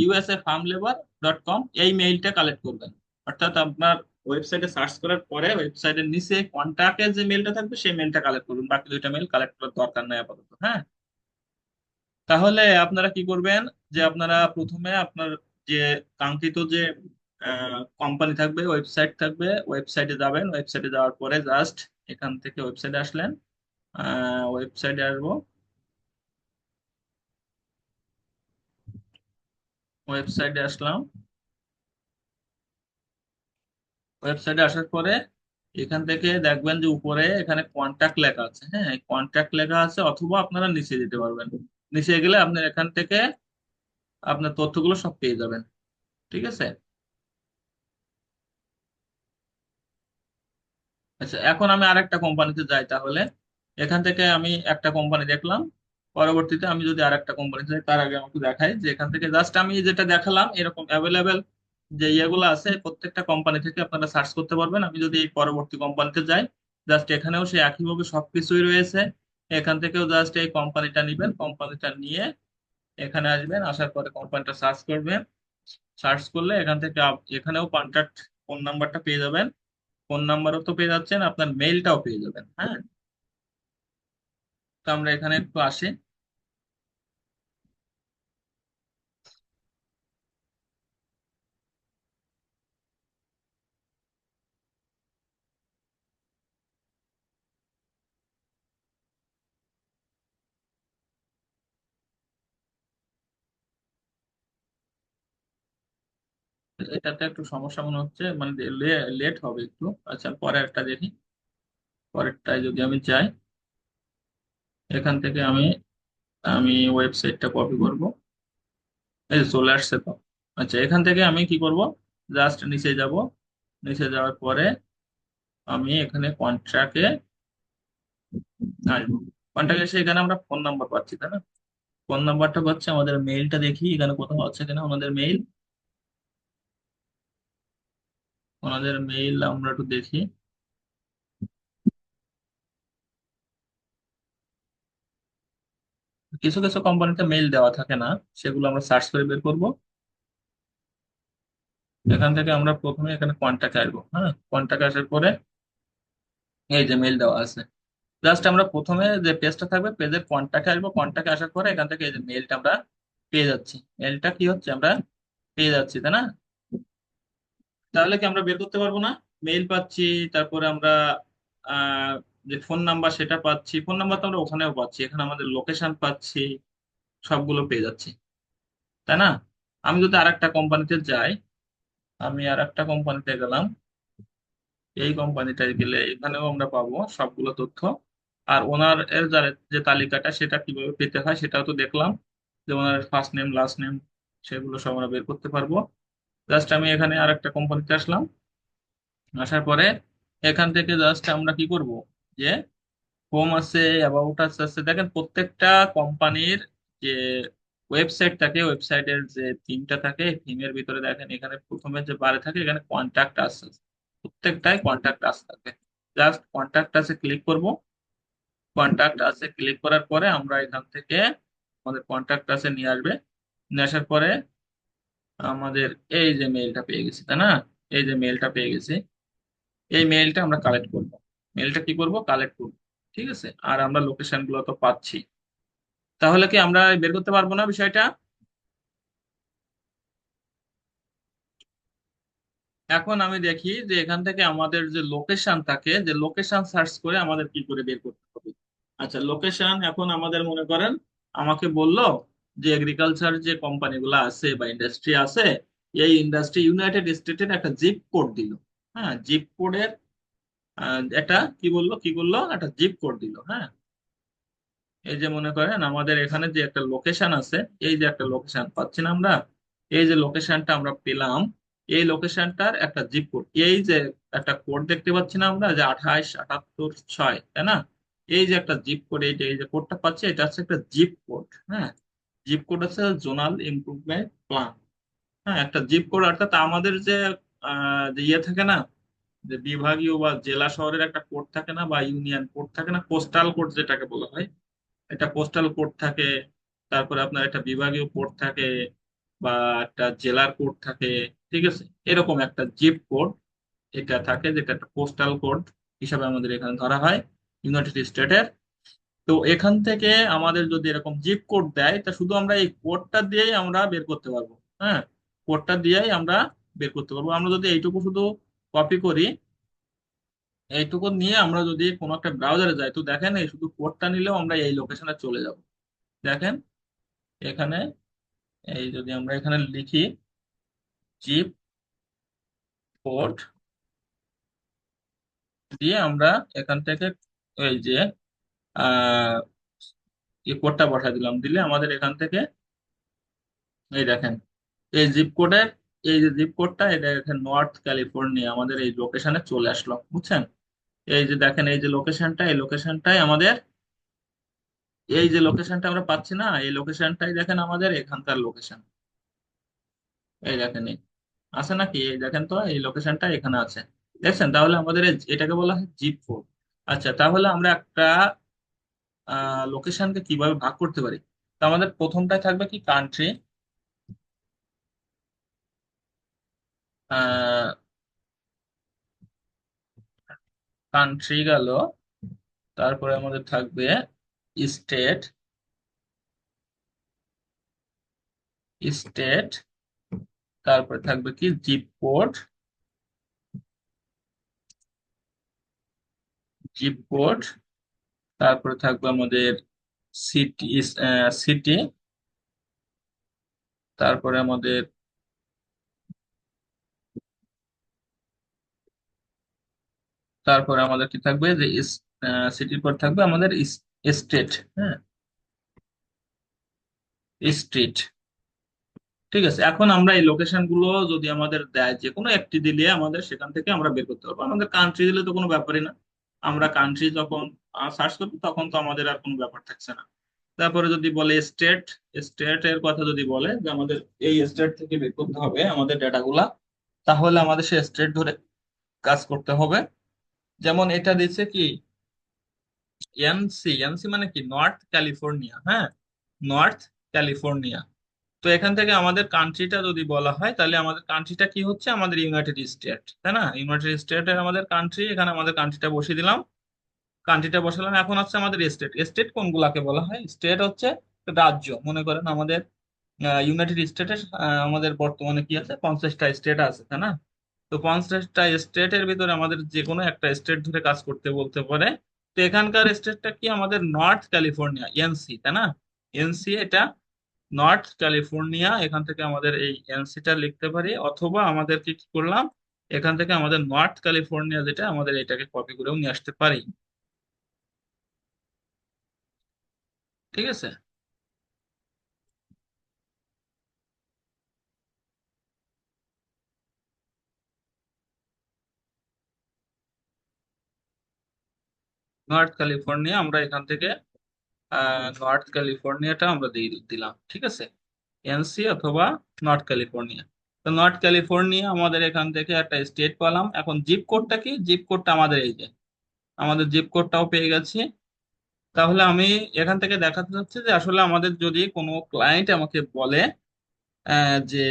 USA farmlabor.com, এই মেইলটা কালেক্ট করবেন। অর্থাৎ আপনার ওয়েবসাইটে সার্চ করার পরে ওয়েবসাইটের নিচে কন্ট্যাক্টের যে মেলটা থাকবে সেই মেলটা কালেক্ট করবেন, বাকি দুইটা মেল কালেক্ট করার দরকার নাই আপাতত। হ্যাঁ, তাহলে আপনারা কি করবেন, যে আপনারা প্রথমে আপনার যে কাঙ্ক্ষিত যে কোম্পানি থাকবে, ওয়েবসাইট থাকবে, ওয়েবসাইটে যাবেন। ওয়েবসাইটে যাওয়ার পরে জাস্ট এখান থেকে ওয়েবসাইটে আসলেন, ওয়েবসাইটে আসবো, ওয়েবসাইটে আসলাম। ওয়েবসাইটে আসার পরে এখান থেকে দেখবেন যে উপরে এখানে কন্ট্যাক্ট লেখা আছে। হ্যাঁ, কন্ট্যাক্ট লেখা আছে, অথবা আপনারা নিচে যেতে পারবেন। নিচে গেলে আপনি এখান থেকে আপনার তথ্যগুলো সব পেয়ে যাবেন। ঠিক আছে, আচ্ছা এখন আমি আরেকটা কোম্পানিতে যাই তাহলে। এখান থেকে আমি একটা কোম্পানি দেখলাম, পরবর্তীতে আমি যদি আরেকটা কোম্পানিতে যাই তার আগে আমাকে দেখাই যে এখান থেকে জাস্ট আমি যেটা দেখালাম এরকম অ্যাভেলেবেল যে ইয়েগুলো আছে প্রত্যেকটা কোম্পানি থেকে আপনারা সার্চ করতে পারবেন। আমি যদি এই পরবর্তী কোম্পানিতে যাই, জাস্ট এখানেও সে একইভাবে সবকিছুই রয়েছে। এখান থেকেও জাস্ট এই কোম্পানিটা নিবেন, কোম্পানিটা নিয়ে এখানে আসবেন, আসার পরে কোম্পানিটা সার্চ করবেন। সার্চ করলে এখান থেকে এখানেও কন্ট্যাক্ট ফোন নাম্বারটা পেয়ে যাবেন। ফোন নাম্বারও তো পেয়ে যাচ্ছেন, আপনার মেইলটাও পেয়ে যাবেন। হ্যাঁ, তো আমরা এখানে একটু আসি। এটাতে একটু সমস্যা মনে হচ্ছে, মানে লেট হবে একটু। আচ্ছা পরে একটা দেখি, পরেরটায় যদি আমি চাই, এখান থেকে আমি আমি ওয়েবসাইটটা কপি করব। এই যে চলে আসছে তো। আচ্ছা এখান থেকে আমি কি করব, জাস্ট নিচে যাব, নিচে যাওয়ার পরে আমি এখানে কন্ট্রাক্টে আসবো। কন্ট্রাক্টে এসে এখানে আমরা ফোন নাম্বার পাচ্ছি, তাই না? ফোন নাম্বারটা পাচ্ছি, আমাদের মেইলটা দেখি এখানে কোথাও আছে কিনা, ওনাদের মেইল। ওনাদের মেইল আমরা একটু দেখি। কিছু কিছু কোম্পানিতে মেইল দেওয়া থাকে না, সেগুলো আমরা সার্চ করে বের করব। এখান থেকে আমরা প্রথমে এখানে কন্ট্যাক্ট আসবো। হ্যাঁ, কন্ট্যাক্ট আসার পরে এই যে মেইল দেওয়া আছে, জাস্ট আমরা প্রথমে যে পেজটা থাকবে পেজের কন্ট্যাক্টে আসবো। কন্ট্যাক্টে আসার পরে এখান থেকে এই যে মেইলটা আমরা পেয়ে যাচ্ছি। মেইলটা কি হচ্ছে, আমরা পেয়ে যাচ্ছি, তাই না? তাহলে কি আমরা বের করতে পারবো না? মেইল পাচ্ছি, তারপরে আমরা আহ যে ফোন নাম্বার সেটা পাচ্ছি, ফোন নাম্বার তো আমরা ওখানেও পাচ্ছি, এখানে আমাদের লোকেশন পাচ্ছি, সবগুলো পেয়ে যাচ্ছি, তাই না? আমি যদি আরেকটা কোম্পানিতে যাই, আমি আরেকটা কোম্পানিতে গেলাম, এই কোম্পানিটায় গেলে এখানেও আমরা পাবো সবগুলো তথ্য। আর ওনার এর যে তালিকাটা সেটা কিভাবে পেতে হয় সেটাও তো দেখলাম, যে ওনার ফার্স্ট নেম লাস্ট নেম সেগুলো সব আমরা বের করতে পারবো। জাস্ট আমি এখানে আরেকটা কোম্পানিতে আসলাম। আসার পরে এখান থেকে জাস্ট আমরা কি করব, যে হোম আছে, অ্যাবাউট আস আছে, দেখেন প্রত্যেকটা কোম্পানির যে ওয়েবসাইট থাকে, ওয়েবসাইটের যে থিমটা থাকে, থিমের ভিতরে দেখেন এখানে প্রথমে যে বারে থাকে এখানে কন্ট্যাক্ট আস আছে। প্রত্যেকটাই কন্ট্যাক্ট আস থাকবে। জাস্ট কন্ট্যাক্ট আসে ক্লিক করব। কন্ট্যাক্ট আসে ক্লিক করার পরে আমরা এখান থেকে আমাদের কন্ট্যাক্ট আসে নিয়ে আসবে। নিয়ে আসার পরে আমাদের এই যে মেইলটা পেয়ে গেছি, তাই না? এই যে মেলটা পেয়ে গেছি, এই মেলটা আমরা কালেক্ট করব। মেলটা কি করব, কালেক্ট করব। ঠিক আছে, আর আমরা লোকেশন গুলো তো পাচ্ছি। তাহলে কি আমরা বের করতে পারবো না বিষয়টা? এখন আমি দেখি যে এখান থেকে আমাদের যে লোকেশন থাকে, যে লোকেশন সার্চ করে আমাদের কি করে বের করতে হবে। আচ্ছা, লোকেশন এখন আমাদের মনে করেন আমাকে বলল যে এগ্রিকালচার যে কোম্পানিগুলো আছে বা ইন্ডাস্ট্রি আছে, এই ইন্ডাস্ট্রি ইউনাইটেড স্টেটের একটা জিপ কোড দিল। হ্যাঁ, জিপ কোডের একটা কি বললো, কি বললো, একটা জিপ কোড দিল। হ্যাঁ, এই যে মনে করেন আমাদের এখানে যে একটা লোকেশন আছে, এই যে একটা লোকেশন পাচ্ছি না আমরা, এই যে লোকেশনটা আমরা পেলাম, এই লোকেশনটার একটা জিপ কোড, এই যে একটা কোড দেখতে পাচ্ছি না আমরা, যে 2878 6, তাই না? এই যে একটা জিপ কোড, এই যে কোডটা পাচ্ছি, এটা হচ্ছে একটা জিপ কোড। হ্যাঁ, জিপ কোড হচ্ছে জোনাল ইমপ্রুভমেন্ট প্ল্যান। হ্যাঁ, একটা জিপ কোড অর্থাৎ আমাদের যে যে ইয়ে থাকে না, যে বিভাগীয় বা জেলা শহরের একটা কোড থাকে না, বা ইউনিয়ন কোড থাকে না, কোস্টাল কোড যেটাকে বলা হয়, একটা পোস্টাল কোড থাকে, তারপরে আপনার একটা বিভাগীয় কোড থাকে, বা একটা জেলার কোড থাকে। ঠিক আছে, এরকম একটা জিপ কোড এটা থাকে, যেটা একটা পোস্টাল কোড হিসাবে আমাদের এখানে ধরা হয় ইউনাইটেড স্টেটের। তো এখান থেকে আমাদের যদি এরকম জিপ কোড দেয়, তা শুধু আমরা এই কোডটা দিয়েই আমরা বের করতে পারবো। হ্যাঁ, কোডটা দিয়েই আমরা বের করতে পারবো। আমরা যদি এইটুকু শুধু কপি করি, এইটুকু নিয়ে আমরা যদি কোনো একটা ব্রাউজারে যাই, তো দেখেন এই শুধু কোডটা নিলেও আমরা এই লোকেশনে চলে যাব। দেখেন এখানে, এই যদি আমরা এখানে লিখি জিপ কোড দিয়ে আমরা এখান থেকে এই যে আহ এই কোডটা বসাই দিলাম, দিলে আমাদের এখান থেকে এই দেখেন এই জিপ কোডের, এই যে জিপ কোডটা, এটা এখানে নর্থ ক্যালিফোর্নিয়া আমাদের এই লোকেশনে চলে আসলো, বুঝছেন? এই যে দেখেন এই যে লোকেশনটা, এই লোকেশনটাই আমাদের, এই যে লোকেশনটা আমরা পাচ্ছি না, এই লোকেশনটাই দেখেন আমাদের এখানকার লোকেশন। এই দেখেন এই আছে নাকি, এই দেখেন তো এই লোকেশনটা এখানে আছে। দেখছেন? তাহলে আমাদের এটাকে বলা হয় জিপ কোড। আচ্ছা, তাহলে আমরা একটা লোকেশনকে কিভাবে ভাগ করতে পারি? তো আমাদের প্রথমটায় থাকবে কি, কান্ট্রি। কান্ট্রি গেল, তারপরে আমাদের থাকবে স্টেট। স্টেট, তারপরে থাকবে কি জিপ কোড। জিপ কোড, তারপরে থাকবে আমাদের সিটি। সিটি, তারপরে আমাদের, তারপরে আমাদের কি থাকবে, যে সিটির পর থাকবে আমাদের স্টেট। হ্যাঁ, স্ট্রিট। ঠিক আছে, এখন আমরা এই লোকেশন গুলো যদি আমাদের দেয়, যে কোনো একটি দিলে আমাদের সেখান থেকে আমরা বের করতে পারবো। আমাদের কান্ট্রি দিলে তো কোনো ব্যাপারই না, আমরা কান্ট্রি যখন সার্চ করবো তখন তো আমাদের আর কোনো ব্যাপার থাকছে না। তারপরে যদি বলে স্টেট, স্টেট এর কথা যদি বলে যে আমাদের এই স্টেট থেকে বের করতে হবে আমাদের ডেটাগুলা, তাহলে আমাদের সে স্টেট ধরে কাজ করতে হবে। যেমন এটা দিচ্ছে কি, এনসি। এনসি মানে কি, নর্থ ক্যালিফোর্নিয়া। হ্যাঁ, নর্থ ক্যালিফোর্নিয়া। তো এখান থেকে আমাদের কান্ট্রিটা যদি বলা হয়, তাহলে আমাদের কান্ট্রিটা কি হচ্ছে, আমাদের ইউনাইটেড স্টেট, তাই না? ইউনাইটেড স্টেটের আমাদের কান্ট্রি, এখানে আমাদের কান্ট্রিটা বসিয়ে দিলাম। কান্ট্রিটা বসালাম, এখন হচ্ছে আমাদের স্টেট। স্টেট কোনগুলাকে বলা হয়? স্টেট হচ্ছে রাজ্য। মনে করেন আমাদের ইউনাইটেড স্টেটের আমাদের বর্তমানে কি আছে, 50টা স্টেট আছে, তাই না? তো 50টা স্টেটের ভিতরে আমাদের যে কোনো একটা স্টেট ধরে কাজ করতে বলতে পারে। তো এখানকার স্টেটটা কি, আমাদের নর্থ ক্যালিফোর্নিয়া, এনসি, তাই না? এনসি এটা নর্থ ক্যালিফোর্নিয়া। এখান থেকে আমাদের এই এনসিটা লিখতে পারি, অথবা আমাদের কি কি করলাম, এখান থেকে আমাদের নর্থ ক্যালিফোর্নিয়া যেটা, আমাদের এটাকে কপি করেও নিয়ে আসতে পারি। ঠিক আছে, নর্থ ক্যালিফোর্নিয়া আমরা এখান থেকে নর্থ ক্যালিফোর্নিয়াটা আমরা দিয়ে দিলাম। ঠিক আছে, এনসি অথবা নর্থ ক্যালিফোর্নিয়া। তো নর্থ ক্যালিফোর্নিয়া আমাদের এখান থেকে একটা স্টেট পেলাম। এখন জিপ কোডটা কি, জিপ কোডটা আমাদের এই যে, আমাদের জিপ কোডটাও পেয়ে গেছি। তাহলে আমি এখান থেকে দেখাতে চাচ্ছি যে আসলে আমাদের যদি কোনো ক্লায়েন্ট আমাকে বলে যে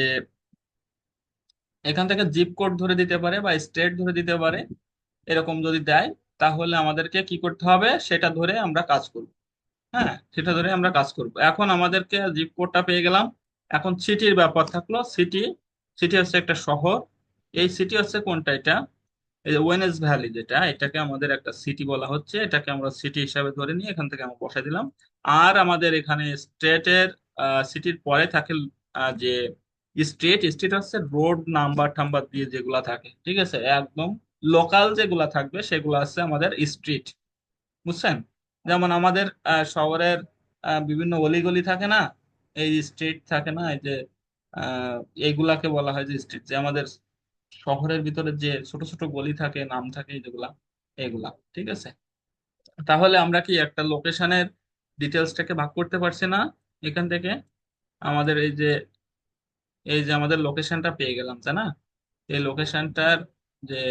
এখান থেকে জিপ কোড ধরে দিতে পারে বা স্টেট ধরে দিতে পারে। এরকম যদি দেয় তাহলে আমাদেরকে কি করতে হবে, সেটা ধরে আমরা কাজ করব। হ্যাঁ, সেটা ধরে আমরা কাজ করব। এখন আমাদেরকে জিপ কোডটা পেয়ে গেলাম। এখন সিটির ব্যাপার থাকলো। সিটি, সিটি হচ্ছে একটা শহর। এই সিটি হচ্ছে কোনটা, এটা এই যে ওয়েনেস ভ্যালি, যেটা এটাকে আমাদের একটা সিটি বলা হচ্ছে, এটাকে আমরা সিটি হিসাবে ধরে নিয়ে এখান থেকে আমরা বসাই দিলাম। আর আমাদের এখানে স্টেটের, সিটির পরে থাকে যে স্ট্রিট। স্ট্রিট হচ্ছে রোড নাম্বার টাম্বার দিয়ে যেগুলা থাকে, ঠিক আছে, একদম লোকাল যেগুলা থাকবে সেগুলো আছে আমাদের স্ট্রিট। বুঝছেন? যেমন আমাদের শহরের বিভিন্ন অলিগলি থাকে না, এই স্ট্রিট থাকে না, এই যে আহ, এইগুলাকে বলা হয় যে স্ট্রিট। যে আমাদের শহরের ভিতরে যে ছোট ছোট গলি থাকে, নাম থাকে যেগুলা, এগুলা, ঠিক আছে। তাহলে আমরা কি একটা লোকেশনের ডিটেলসটাকে ভাগ করতে পারছি না এখান থেকে? আমাদের এই যে আমাদের লোকেশনটা পেয়ে গেলাম, তাই না? এই যে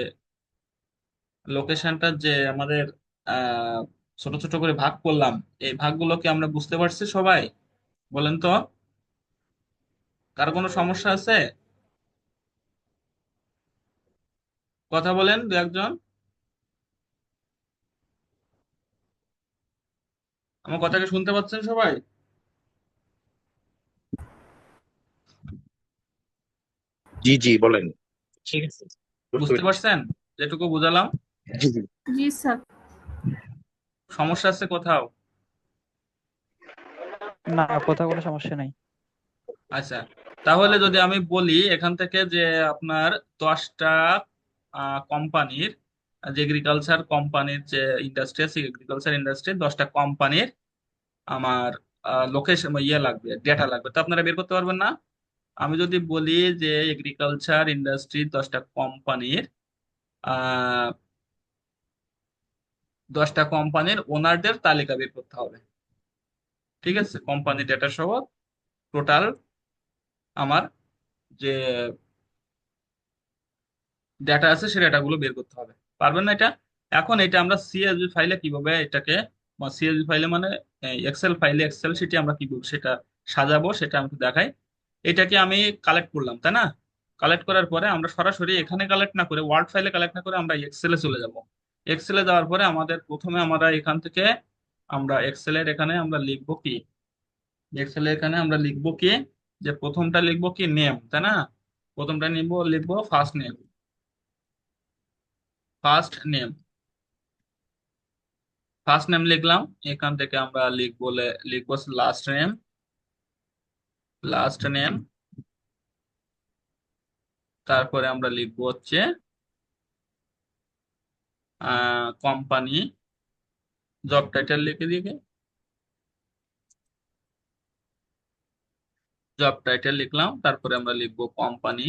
লোকেশনটার যে আমাদের আহ ছোট ছোট করে ভাগ করলাম, এই ভাগগুলো কি আমরা বুঝতে পারছি সবাই? বলেন তো, কার কোনো সমস্যা আছে? কথা বলেন দু একজন। আমার কথাকে শুনতে পাচ্ছেন সবাই? জি জি বলেন। ঠিক আছে, বুঝতে বুঝতে পেরেছি। পারছেন যেটুকু বুঝালাম? জি জি। জি স্যার। সমস্যা আছে কোথাও? না, কোথাও কোনো সমস্যা নাই। আচ্ছা, তাহলে যদি আমি বলি এখান থেকে যে আপনার 10টা কোম্পানির, যে এগ্রিকালচার কোম্পানির যে ইন্ডাস্ট্রি আছে, এগ্রিকালচার ইন্ডাস্ট্রি 10টা কোম্পানির আমার লোকেশন লাগবে, ডেটা লাগবে, তো আপনারা বের করতে পারবেন না? আমি যদি বলি যে এগ্রিকালচার ইন্ডাস্ট্রি 10টা কোম্পানির, আহ 10টা কোম্পানির ওনারদের তালিকা বের করতে হবে, ঠিক আছে, কোম্পানি ডেটা সহ টোটাল আমার যে ডেটা আছে সে ডেটাগুলো বের করতে হবে। পারবেন না এটা? এখন এটা আমরা সিএসভি ফাইলে কিভাবে এটাকে, সিএসভি ফাইলে মানে এক্সেল ফাইলে, এক্সেল শিটে আমরা কিভাবে সেটা সাজাবো সেটা আমি একটু দেখাই। এটাকে আমি কালেক্ট করলাম, তাই না? কালেক্ট করার পরে আমরা সরাসরি এখানে কালেক্ট না করে, ওয়ার্ড ফাইলে কালেক্ট না করে আমরা এক্সেলে চলে যাব। এক্সেলে যাওয়ার পরে আমাদের প্রথমে আমরা এখান থেকে আমরা এক্সেলের এখানে আমরা লিখবো কি, এক্সেলের এখানে আমরা লিখবো কি, যে প্রথমটা লিখবো কি নেম, তাই না? প্রথমটা লিখবো first name. First name, first name লিখলাম। এখান থেকে আমরা লিখবো লাস্ট নেম। লাস্ট নেম, তারপরে আমরা লিখবো হচ্ছে কোম্পানি, জব টাইটেল লিখে দিয়ে, জব টাইটেল লিখলাম, তারপরে আমরা লিখবো কোম্পানি,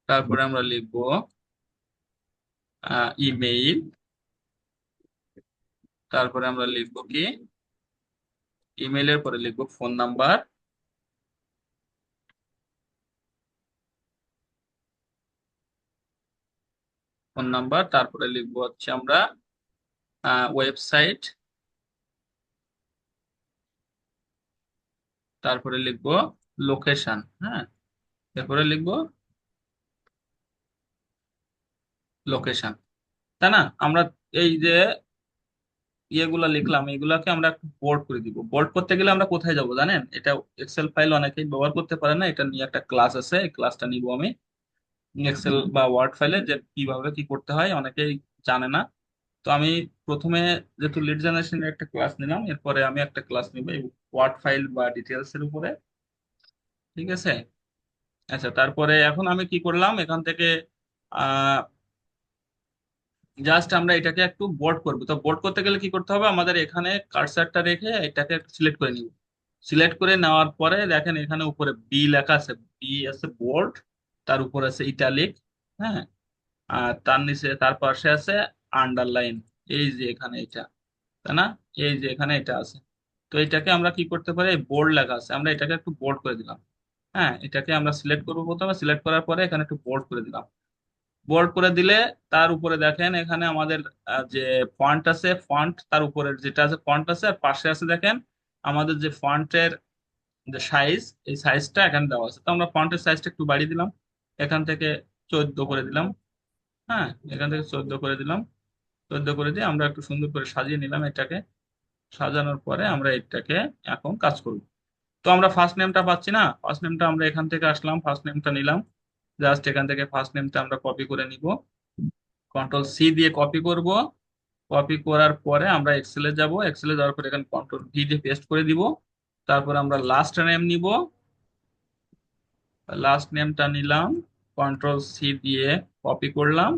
তারপরে আমরা লিখবো ইমেইল, তারপরে আমরা লিখবো কি, ইমেইলের পরে লিখবো ফোন নাম্বার, ফোন নাম্বার, তারপরে লিখবো হচ্ছে আমরা ওয়েবসাইট, তারপরে লিখবো লোকেশন। হ্যাঁ, এরপরে লিখবো লোকেশন, তাই না? আমরা এই যে ইয়েগুলা লিখলাম, এগুলাকে আমরা একটু বোল্ড করে দিব। বোল্ড করতে গেলে আমরা কোথায় যাব জানেন? এটা এক্সেল ফাইল অনেকেই ব্যবহার করতে পারে না, এটা নিয়ে একটা ক্লাস আছে, এই ক্লাসটা নিব আমি। এক্সেল বা ওয়ার্ড ফাইলে যে কিভাবে কি করতে হয় অনেকেই জানে না। তো আমি প্রথমে যেহেতু লিড জেনারেশনের একটা ক্লাস নিলাম, এরপরে আমি একটা ক্লাস নিব এই ওয়ার্ড ফাইল বা ডিটেলস এর উপরে, ঠিক আছে। আচ্ছা, তারপরে এখন আমি কি করলাম এখান থেকে, জাস্ট আমরা এটাকে একটু বোল্ড করবো। তো বোল্ড করতে গেলে কি করতে হবে, আমাদের এখানে কার্সারটা রেখে এটাকে একটু সিলেক্ট করে নিব। সিলেক্ট করে নেওয়ার পরে দেখেন এখানে উপরে বি লেখা আছে, বি আছে বোল্ড, তার উপর আছে ইটালিক, হ্যাঁ, আর তার নিচে তার পাশে আছে আন্ডারলাইন। এই যে এখানে এটা, তাই না? এই যে এখানে এটা আছে। তো এটাকে আমরা কি করতে পারি, বোল্ড লেখা আছে, আমরা এটাকে একটু বোল্ড করে দিলাম। হ্যাঁ, এটাকে আমরা সিলেক্ট করবো, প্রথমে সিলেক্ট করার পরে এখানে একটু বোল্ড করে দিলাম। বোল্ড করে দিলে তার উপরে দেখেন এখানে আমাদের যে ফন্ট আছে, ফন্ট তার উপরে যেটা আছে ফন্ট আছে, আর পাশে আছে দেখেন আমাদের যে ফন্টের যে সাইজ, এই সাইজটা এখানে দেওয়া আছে। তো আমরা ফন্টের সাইজটা একটু বাড়িয়ে দিলাম, এখান থেকে 14 করে দিলাম। হ্যাঁ, এখান থেকে 14 করে দিলাম। 14 করে দিয়ে আমরা একটু সুন্দর করে সাজিয়ে নিলাম এটাকে। সাজানোর পরে আমরা এটাকে এখন কাজ করব। তো আমরা ফার্স্ট নেমটা পাচ্ছি না, ফার্স্ট নেমটা আমরা এখান থেকে আসলাম, ফার্স্ট নেমটা নিলাম। জাস্ট এখান থেকে ফার্স্ট নেমটা আমরা কপি করে নিব, কন্ট্রোল সি দিয়ে কপি করব। কপি করার পরে আমরা এক্সেলে যাব, এক্সেলে যাওয়ার পরে এখানে কন্ট্রোল ভি দিয়ে পেস্ট করে দিব। তারপর আমরা লাস্ট নেম নিব, লাস্ট নেমটা নিলাম, কন্ট্রোল সি দিয়ে কপি করলাম।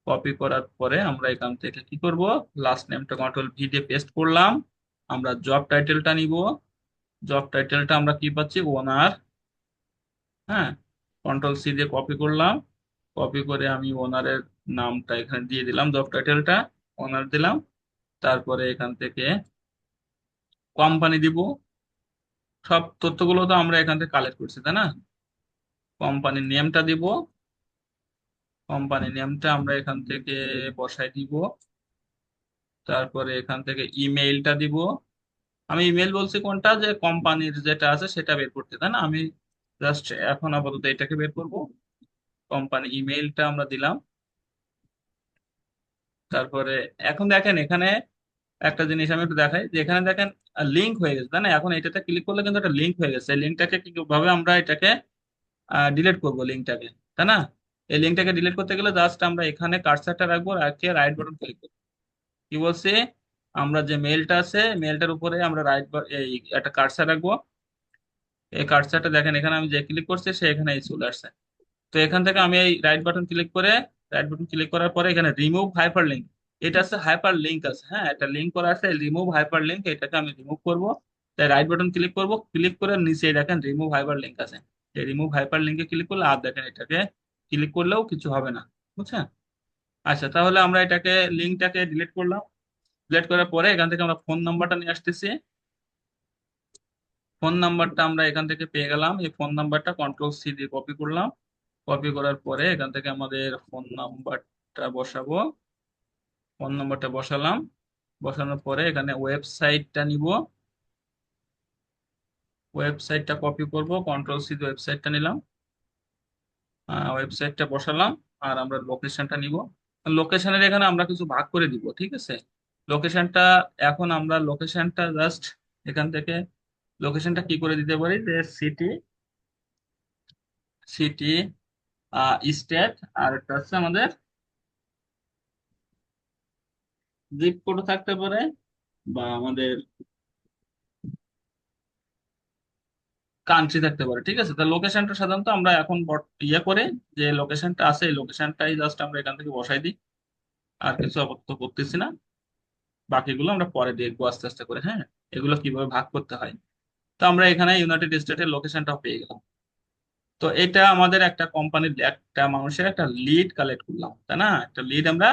কপি করার পরে আমরা এখান থেকে কি করব, লাস্ট নেমটা কন্ট্রোল ভি দিয়ে পেস্ট করলাম। আমরা জব টাইটেলটা নিব, জব টাইটেলটা আমরা কি পাচ্ছি, ওনার। হ্যাঁ, কন্ট্রোল সি দিয়ে কপি করলাম। কপি করে আমি ওনারের নামটা এখানে দিয়ে দিলাম, জব টাইটেলটা ওনার দিলাম। তারপরে এখান থেকে কোম্পানি দিব। সব তথ্যগুলো তো আমরা এখান থেকে কালেক্ট করছি, তাই না? কোম্পানির নেমটা দিব, কোম্পানি নেমটা আমরা এখান থেকে বসাই দিব। তারপরে এখান থেকে ইমেইলটা দিব। আমি ইমেল বলছি কোনটা, যে কোম্পানির যেটা আছে সেটা বের করতে, তাই না? আমি জাস্ট এখন আপাতত এটাকে বের করব। কোম্পানি ইমেইলটা আমরা দিলাম। তারপরে এখন দেখেন এখানে একটা জিনিস আমি একটু দেখাই, যে এখানে দেখেন লিঙ্ক হয়ে গেছে, তাই না? এখন এটাতে ক্লিক করলে কিন্তু একটা লিঙ্ক হয়ে গেছে। লিঙ্কটাকে কিভাবে আমরা এটাকে ডিলিট করবো লিঙ্কটাকে, তাই না? এই লিঙ্কটাকে ডিলিট করতে গেলে জাস্ট আমরা এখানে কার্সারটা রাখবো, রাখে রাইট বাটন ক্লিক করবো। কি বলছি, আমরা যে মেলটা আছে মেলটার উপরে আমরা এই একটা কার্সার রাখবো। এই কার্সারটা দেখেন এখানে আমি যে ক্লিক করছি সে এখানে এই চলে আসছে। তো এখান থেকে আমি এই রাইট বাটন ক্লিক করে, রাইট বাটন ক্লিক করার পরে এখানে রিমুভ হাইপার লিঙ্ক, এটা আছে হাইপার লিঙ্ক আছে, হ্যাঁ এটা লিঙ্ক করা আছে, রিমুভ হাইপার লিঙ্ক, এটাকে আমি রিমুভ করব। তাই রাইট বাটন ক্লিক করব, ক্লিক করে নিচে দেখেন রিমুভ হাইপার লিঙ্ক আছে। এই রিমুভ হাইপার লিঙ্কে ক্লিক করলে আর দেখেন এটাকে ক্লিক করলেও কিছু হবে না, বুঝছেন? আচ্ছা, তাহলে আমরা এটাকে লিঙ্কটাকে ডিলিট করলাম। ডিলিট করার পরে এখান থেকে আমরা ফোন নাম্বারটা নিয়ে আসতেছি। ফোন নাম্বারটা আমরা এখান থেকে পেয়ে গেলাম, এই ফোন নাম্বারটা কন্ট্রোল সি দিয়ে কপি করলাম। কপি করার পরে এখান থেকে আমাদের ফোন নাম্বারটা বসাবো, ফোন নাম্বারটা বসালাম। বসানোর পরে এখানে ওয়েবসাইটটা নিব, ওয়েবসাইটটা কপি করব, কন্ট্রোল সি দিয়ে ওয়েবসাইটটা নিলাম। ওয়েবসাইটটা বসালাম। আর আমরা লোকেশনটা নিব, লোকেশনের এখানে আমরা কিছু ভাগ করে দিব, ঠিক আছে? লোকেশনটা, এখন আমরা লোকেশনটা জাস্ট এখান থেকে লোকেশনটা কি করে দিতে পারি, যে সিটি, সিটি, স্টেট, আর একটা হচ্ছে আমাদের জিপ কোড থাকতে পারে, বা আমাদের কান্ট্রি থাকতে পারে, ঠিক আছে? তা লোকেশনটা সাধারণত আমরা এখন ইয়ে করে, যে লোকেশনটা আছে এই লোকেশনটাই জাস্ট আমরা এখান থেকে বসাই দিই। আর কিছু আপাতত করতেছি না, বাকিগুলো আমরা পরে দেখবো আস্তে আস্তে করে। হ্যাঁ, এগুলো কিভাবে ভাগ করতে হয়। তো আমরা এখানে ইউনাইটেড স্টেটের লোকেশনটা পেয়ে গেলাম। তো এটা আমাদের একটা কোম্পানির, একটা মানুষের একটা লিড কালেক্ট করলাম, তাই না? একটা লিড আমরা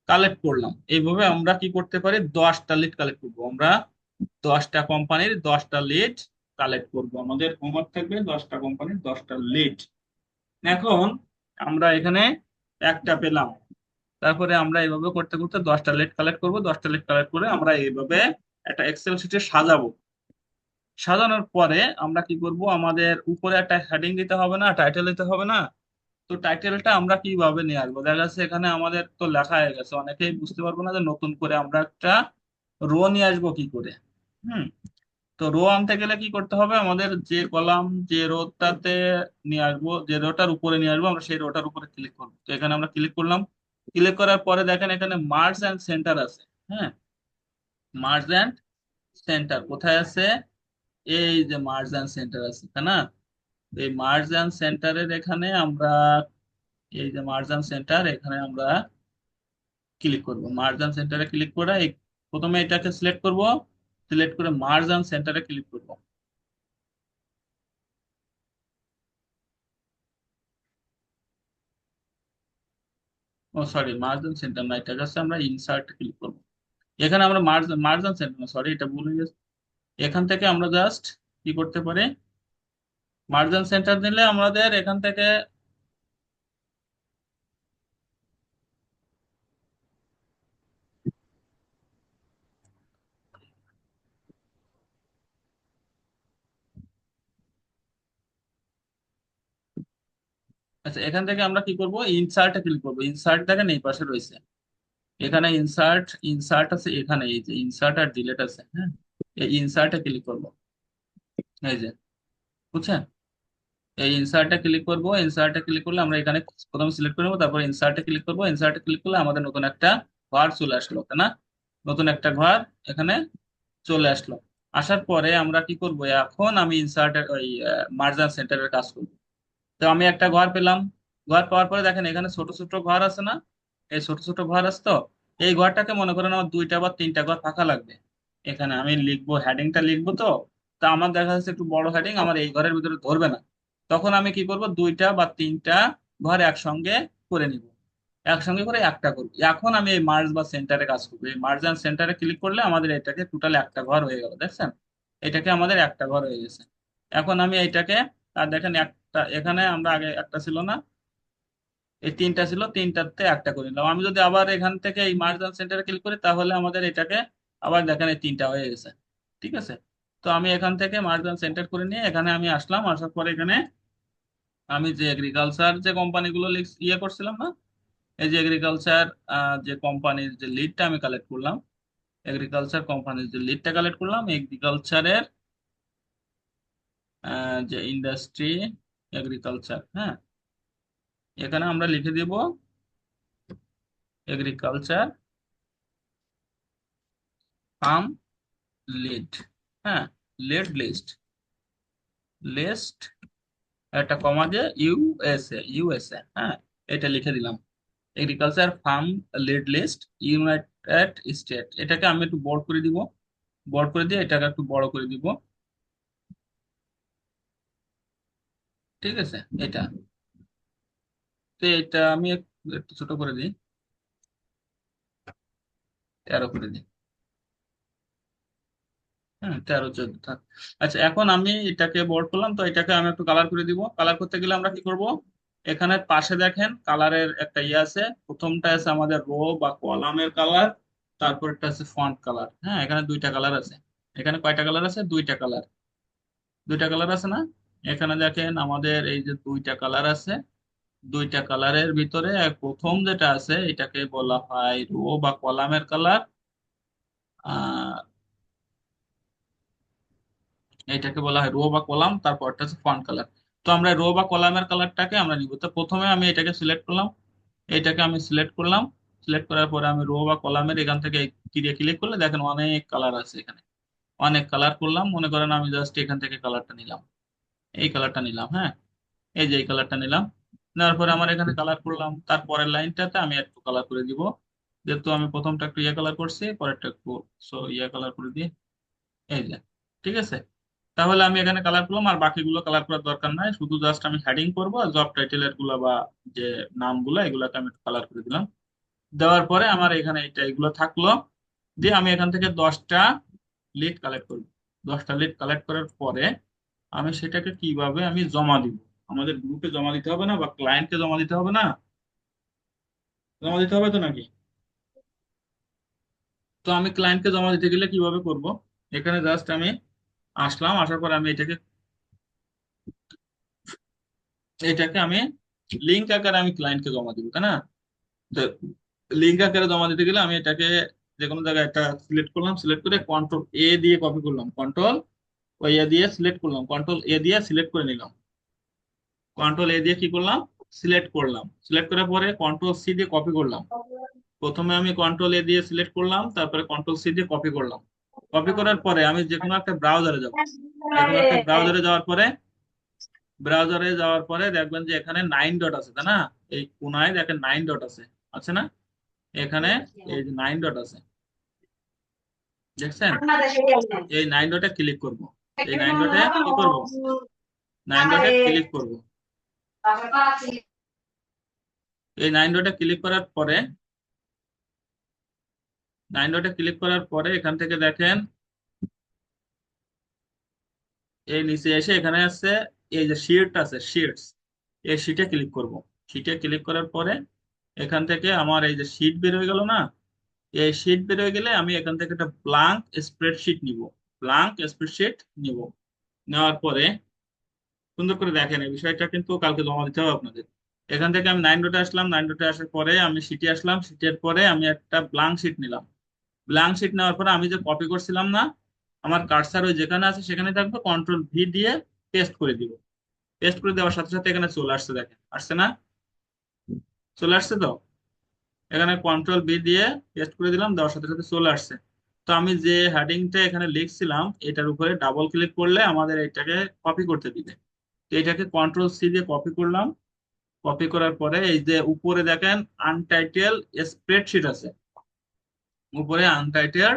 কালেক্ট করলাম। এইভাবে আমরা কি করতে পারি, 10টা লিড কালেক্ট করবো আমরা। 10টা কোম্পানির 10টা লিড কালেক্ট করব, আমাদের হোমওয়ার্ক থাকবে 10টা কোম্পানির 10টা লিড। এখন আমরা এখানে একটা পেলাম। তারপরে আমরা এইভাবে করতে করতে 10টা লিড কালেক্ট করব, 10টা লিড কালেক্ট করে আমরা এইভাবে একটা এক্সেল শিটে সাজাবো। সাজানোর পরে আমরা কি করব, আমাদের উপরে একটা হেডিং দিতে হবে না, টাইটেল দিতে হবে না? তো টাইটেলটা আমরা কিভাবে নিয়ে আসবো, দেখা যাচ্ছে এখানে আমাদের তো লেখা হয়ে গেছে, অনেকেই বুঝতে পারবো না যে নতুন করে আমরা একটা রো নিয়ে আসবো কি করে। হুম, তো রো আনতে গেলে কি করতে হবে, আমাদের যে কলাম, যে রোটাতে নিয়ে আসবো, যে রোটার উপরে নিয়ে আসবো আমরা সেই রোটার উপরে ক্লিক করবো। তো এখানে আমরা ক্লিক করলাম। ক্লিক করার পরে দেখেন এখানে মার্জ এন্ড সেন্টার আছে। হ্যাঁ, মার্জ এন্ড সেন্টার কোথায় আছে, এই যে মার্জ এন্ড সেন্টার আছে, তাই না? এই মার্জ এন্ড সেন্টারের এখানে আমরা, এই যে মার্জ এন্ড সেন্টার, এখানে আমরা ক্লিক করব। মার্জ এন্ড সেন্টারে ক্লিক করে প্রথমে এটাকে সিলেক্ট করব, সিলেক্ট করে মার্জ এন্ড সেন্টারে ক্লিক করব। ও সরি, মার্জিন সেন্টার না, এটা জাস্ট আমরা ইনসার্ট ক্লিক করব। এখানে আমরা মার্জিন সেন্টার না, সরি এটা ভুল হয়ে গেছে। এখান থেকে আমরা জাস্ট কি করতে পারি, মার্জিন সেন্টার দিলে আমাদের এখান থেকে আচ্ছা, এখান থেকে আমরা কি করব, ইনসার্টে ক্লিক করব। ইনসার্ট দেখেন এই পাশে রয়েছে, এখানে ইনসার্ট ইনসার্ট আছে, এখানে এই যে ইনসার্ট আর ডিলিট আছে, হ্যাঁ। এই ইনসার্টে ক্লিক করব, এই যে, বুঝছেন? এই ইনসার্টে ক্লিক করব। ইনসার্টে ক্লিক করলে আমরা এখানে প্রথমে সিলেক্ট করে নেবো, তারপর ইনসার্টে ক্লিক করব। ইনসার্টে ক্লিক করলে আমাদের নতুন একটা ঘর চলে আসলো, তাই না? নতুন একটা ঘর এখানে চলে আসলো। আসার পরে আমরা কি করব, এখন আমি ইনসার্টের ওই মার্জান সেন্টারের কাজ করব। তো আমি একটা ঘর পেলাম। ঘর পাওয়ার পরে দেখেন এখানে ছোট ছোট ঘর আছে না? এই ছোট ছোট ঘর আছে তো, এই ঘরটাকে মনে করেন আমার দুইটা বা তিনটা ঘর ফাঁকা লাগবে। এখানে আমি লিখবো, হেডিংটা লিখবো তো। তা আমার দেখা যাচ্ছে একটু বড় হেডিং আমার এই ঘরের ভিতরে ধরবে না। তখন আমি কি করব, দুইটা বা তিনটা ঘর একসঙ্গে করে নিব। একসঙ্গে করে একটা করব। এখন আমি এই মার্জ বা সেন্টারে কাজ করবো। এই মার্জ এন্ড সেন্টারে ক্লিক করলে আমাদের এটাকে টোটাল একটা ঘর হয়ে গেল, দেখছেন? এটাকে আমাদের একটা ঘর হয়ে গেছে। এখন আমি এইটাকে, আর দেখেন একটা এখানে আমরা আগে একটা ছিল না, এই তিনটা ছিল, তিনটাতে একটা করে নিলাম। আমি যদি আবার এখান থেকে এই মার্জান সেন্টারে ক্লিক করি তাহলে আমাদের এটাকে আবার দেখেন এই তিনটা হয়ে গেছে। ঠিক আছে? তো আমি এখান থেকে মার্জান সেন্টার করে নিয়ে এখানে আমি আসলাম। আসার পরে এখানে আমি যে এগ্রিকালচার যে কোম্পানিগুলো ইয়ে করছিলাম না, এই যে এগ্রিকালচার যে কোম্পানির যে লিডটা আমি কালেক্ট করলাম, এগ্রিকালচার কোম্পানির যে লিডটা কালেক্ট করলাম, এগ্রিকালচারের যে ইন্ডাস্ট্রি এগ্রিকালচার, হ্যাঁ, এখানে আমরা লিখে দিব এগ্রিকালচার ফার্ম লিড, হ্যাঁ, লিড লিস্ট, লিস্ট একটা কমা দিয়ে ইউএসএ, ইউএসএ, হ্যাঁ, এটা লিখে দিলাম। Agriculture farm lead list, united state. এটাকে আমি একটু বড় করে দিব, বড় করে দিয়ে এটাকে একটু বড় করে দিব। ঠিক আছে? এটা, তো এটা আমি একটু ছোট করে দিই, 13 করে দিই। হ্যাঁ, 13 14 থাক। আচ্ছা, এখন আমি এটাকে বোর্ড করলাম, তো এটাকে আমি একটু কালার করে দিব। কালার করতে গেলে আমরা কি করব, এখানে পাশে দেখেন কালারের একটা ইয়ে আছে। প্রথমটা আছে আমাদের রো বা কলামের কালার, তারপর একটা আছে ফন্ট কালার। হ্যাঁ, এখানে দুইটা কালার আছে। এখানে কয়টা কালার আছে? দুইটা কালার। দুইটা কালার আছে না? এখানে দেখেন আমাদের এই যে দুইটা কালার আছে। দুইটা কালারের ভিতরে প্রথম যেটা আছে এটাকে বলা হয় রো বা কলামের কালার। এটাকে বলা হয় রো বা কলাম, তারপরটা হচ্ছে ফন্ট কালার। তো আমরা রো বা কলামের কালারটাকে আমরা নিব। তো প্রথমে আমি এটাকে সিলেক্ট করলাম, এটাকে আমি সিলেক্ট করলাম। সিলেক্ট করার পরে আমি রো বা কলামের এখান থেকে তীরে ক্লিক করলে দেখেন অনেক কালার আছে এখানে। অনেক কালার করলাম, মনে করেন আমি জাস্ট এখান থেকে কালারটা নিলাম, এই কালারটা নিলাম, হ্যাঁ, এই যে এই কালারটা নিলাম। নেওয়ার পরে আমার এখানে কালার করলাম, তারপরের লাইনটাতে আমি একটু কালার করে দিব। যেহেতু আমি প্রথমটা একটু ইয়ে কালার করছি, পরেরটা একটু ইয়ে কালার করে দিই, এই যে। ঠিক আছে? তাহলে আমি এখানে কালার করলাম, আর বাকিগুলো কালার করার দরকার নাই। শুধু জাস্ট আমি হেডিং করব, আর জব টাইটেলের গুলা বা যে নামগুলো এগুলাকে আমি কালার করে দিলাম। দেওয়ার পরে আমার এখানে এগুলো থাকলো। দিয়ে আমি এখান থেকে 10টা লিড কালেক্ট করব। 10টা লিড কালেক্ট করার পরে আমি সেটাকে কিভাবে আমি জমা দিব, আমাদের গ্রুপে জমা দিতে হবে না, বা ক্লায়েন্টকে জমা দিতে হবে না? জমা দিতে হবে তো নাকি? তো আমি ক্লায়েন্টকে জমা দিতে গেলে কিভাবে করব, এখানে জাস্ট আমি আসলাম। আসার পরে আমি এটাকে আমি লিঙ্ক আকারে আমি ক্লায়েন্টকে জমা দিব, তাই না? তো লিঙ্ক আকারে জমা দিতে গেলে আমি এটাকে যে কোনো জায়গায় একটা সিলেক্ট করলাম, সিলেক্ট করে কন্ট্রোল এ দিয়ে কপি করলাম, কন্ট্রোল ওই এ দিয়ে সিলেক্ট করলাম, কন্ট্রোল এ দিয়ে সিলেক্ট করে নিলাম। কন্ট্রোল এ দিয়ে কি করলাম, সিলেক্ট করলাম। সিলেক্ট করার পরে কন্ট্রোল সি দিয়ে কপি করলাম। প্রথমে আমি কন্ট্রোল এ দিয়ে সিলেক্ট করলাম, তারপরে কন্ট্রোল সি দিয়ে কপি করলাম। কপি করার পরে আমি যে কোনো একটা ব্রাউজারে যাব। যে কোনো একটা ব্রাউজারে যাওয়ার পরে, ব্রাউজারে যাওয়ার পরে দেখবেন যে এখানে 9 ডট আছে, তাই না? এই কোনায় দেখেন 9 ডট আছে, আছে না? এখানে এই যে 9 ডট আছে, দেখছেন? এই 9 ডটে ক্লিক করব। এই 9 ডটে কি করব, 9 ডটে ক্লিক করব। এই 9 ডটে ক্লিক করার পরে, 9 ডটে ক্লিক করার পরে এখান থেকে দেখেন এই নিচে এসে এখানে আছে এই যে শিট আছে, শিটস, এই শিটে ক্লিক করব। শিটে ক্লিক করার পরে এখান থেকে আমার এই যে শিট বের হয়ে গেল না, এই শিট বের হয়ে গেলে আমি এখান থেকে একটা ব্লাঙ্ক স্প্রেডশিট নিব। ব্লাঙ্ক স্প্রেডশিট নিব। নেওয়ার পরে সুন্দর করে দেখেন, এই বিষয়টা কিন্তু কালকে জমা দিতে হবে আপনাদের। এখান থেকে আমি 9 ডটে আসলাম, 9 ডটে আসার পরে আমি সিটি আসলাম, সিটের পরে আমি একটা ব্ল্যাঙ্ক শিট নিলাম। ব্ল্যাঙ্ক শিট নেওয়ার পরে আমি যে কপি করছিলাম না, আমার কার্সার ওই যেখানে আছে সেখানে থাকবে, কন্ট্রোল ভি দিয়ে পেস্ট করে দিব। পেস্ট করে দেওয়ার সাথে সাথে এখানে চলে আসছে, দেখেন আসছে না? চলে আসছে তো। এখানে কন্ট্রোল বি দিয়ে পেস্ট করে দিলাম, দেওয়ার সাথে সাথে চলে আসছে। তো আমি যে হেডিংটা এখানে লিখছিলাম এটার উপরে ডাবল ক্লিক করলে আমাদের এটাকে কপি করতে দিবে। তো এটাকে কন্ট্রোল সি দিয়ে কপি করলাম। কপি করার পরে এই যে উপরে দেখেন আনটাইটেল স্প্রেডশিট আছে, উপরে আনটাইটেল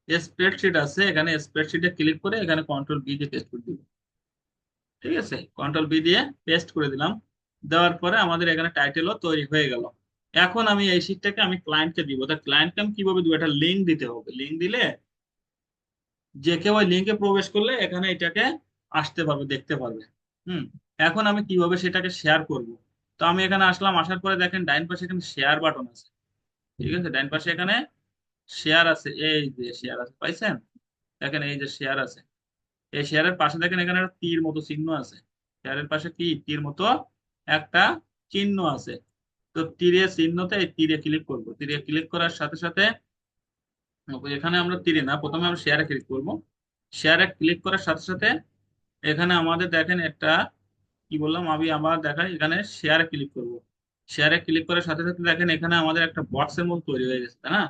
স্প্রেডশিট আছে, এখানে স্প্রেডশিটে ক্লিক করে এখানে কন্ট্রোল বি দিয়ে পেস্ট করে দিব। ঠিক আছে, কন্ট্রোল বি দিয়ে পেস্ট করে দিলাম। দেওয়ার পরে আমাদের এখানে টাইটেলও তৈরি হয়ে গেল। এখন আমি এই শীটটাকে আমি ক্লায়েন্টকে দিব। তা ক্লায়েন্টকে আমি কিভাবে দিব? একটা লিঙ্ক দিতে হবে। লিঙ্ক দিলে যে কেউ ওই লিঙ্কে প্রবেশ করলে এখানে এটাকে আসতে পারবে, দেখতে পারবে। হুম। এখন আমি কিভাবে সেটাকে শেয়ার করব? তো আমি এখানে আসলাম, আসার পরে দেখেন ডাইন পাশে এখানে শেয়ার বাটন আছে। ঠিক আছে, ডাইন পাশে এখানে শেয়ার আছে, এই যে শেয়ার আছে, পাইছেন? দেখেন এই যে শেয়ার আছে। এই শেয়ারের পাশে দেখেন এখানে একটা তীর মতো চিহ্ন আছে। শেয়ারের পাশে কি তীর মতো একটা চিহ্ন আছে। তো তীরের চিহ্নতে এই তীরে ক্লিক করব। তীরে ক্লিক করার সাথে সাথে এখানে আমরা তীরে না, প্রথমে আমরা শেয়ারে ক্লিক করব। শেয়ারে ক্লিক করার সাথে সাথে এখানে আমাদের দেখেন একটা, কি বললাম আমি আবার দেখাই, এখানে শেয়ারে ক্লিক করব। শেয়ারে ক্লিক করার সাথে সাথে দেখেন এখানে আমাদের একটা বক্সের মতো তৈরি হয়ে গেছে, তাই না?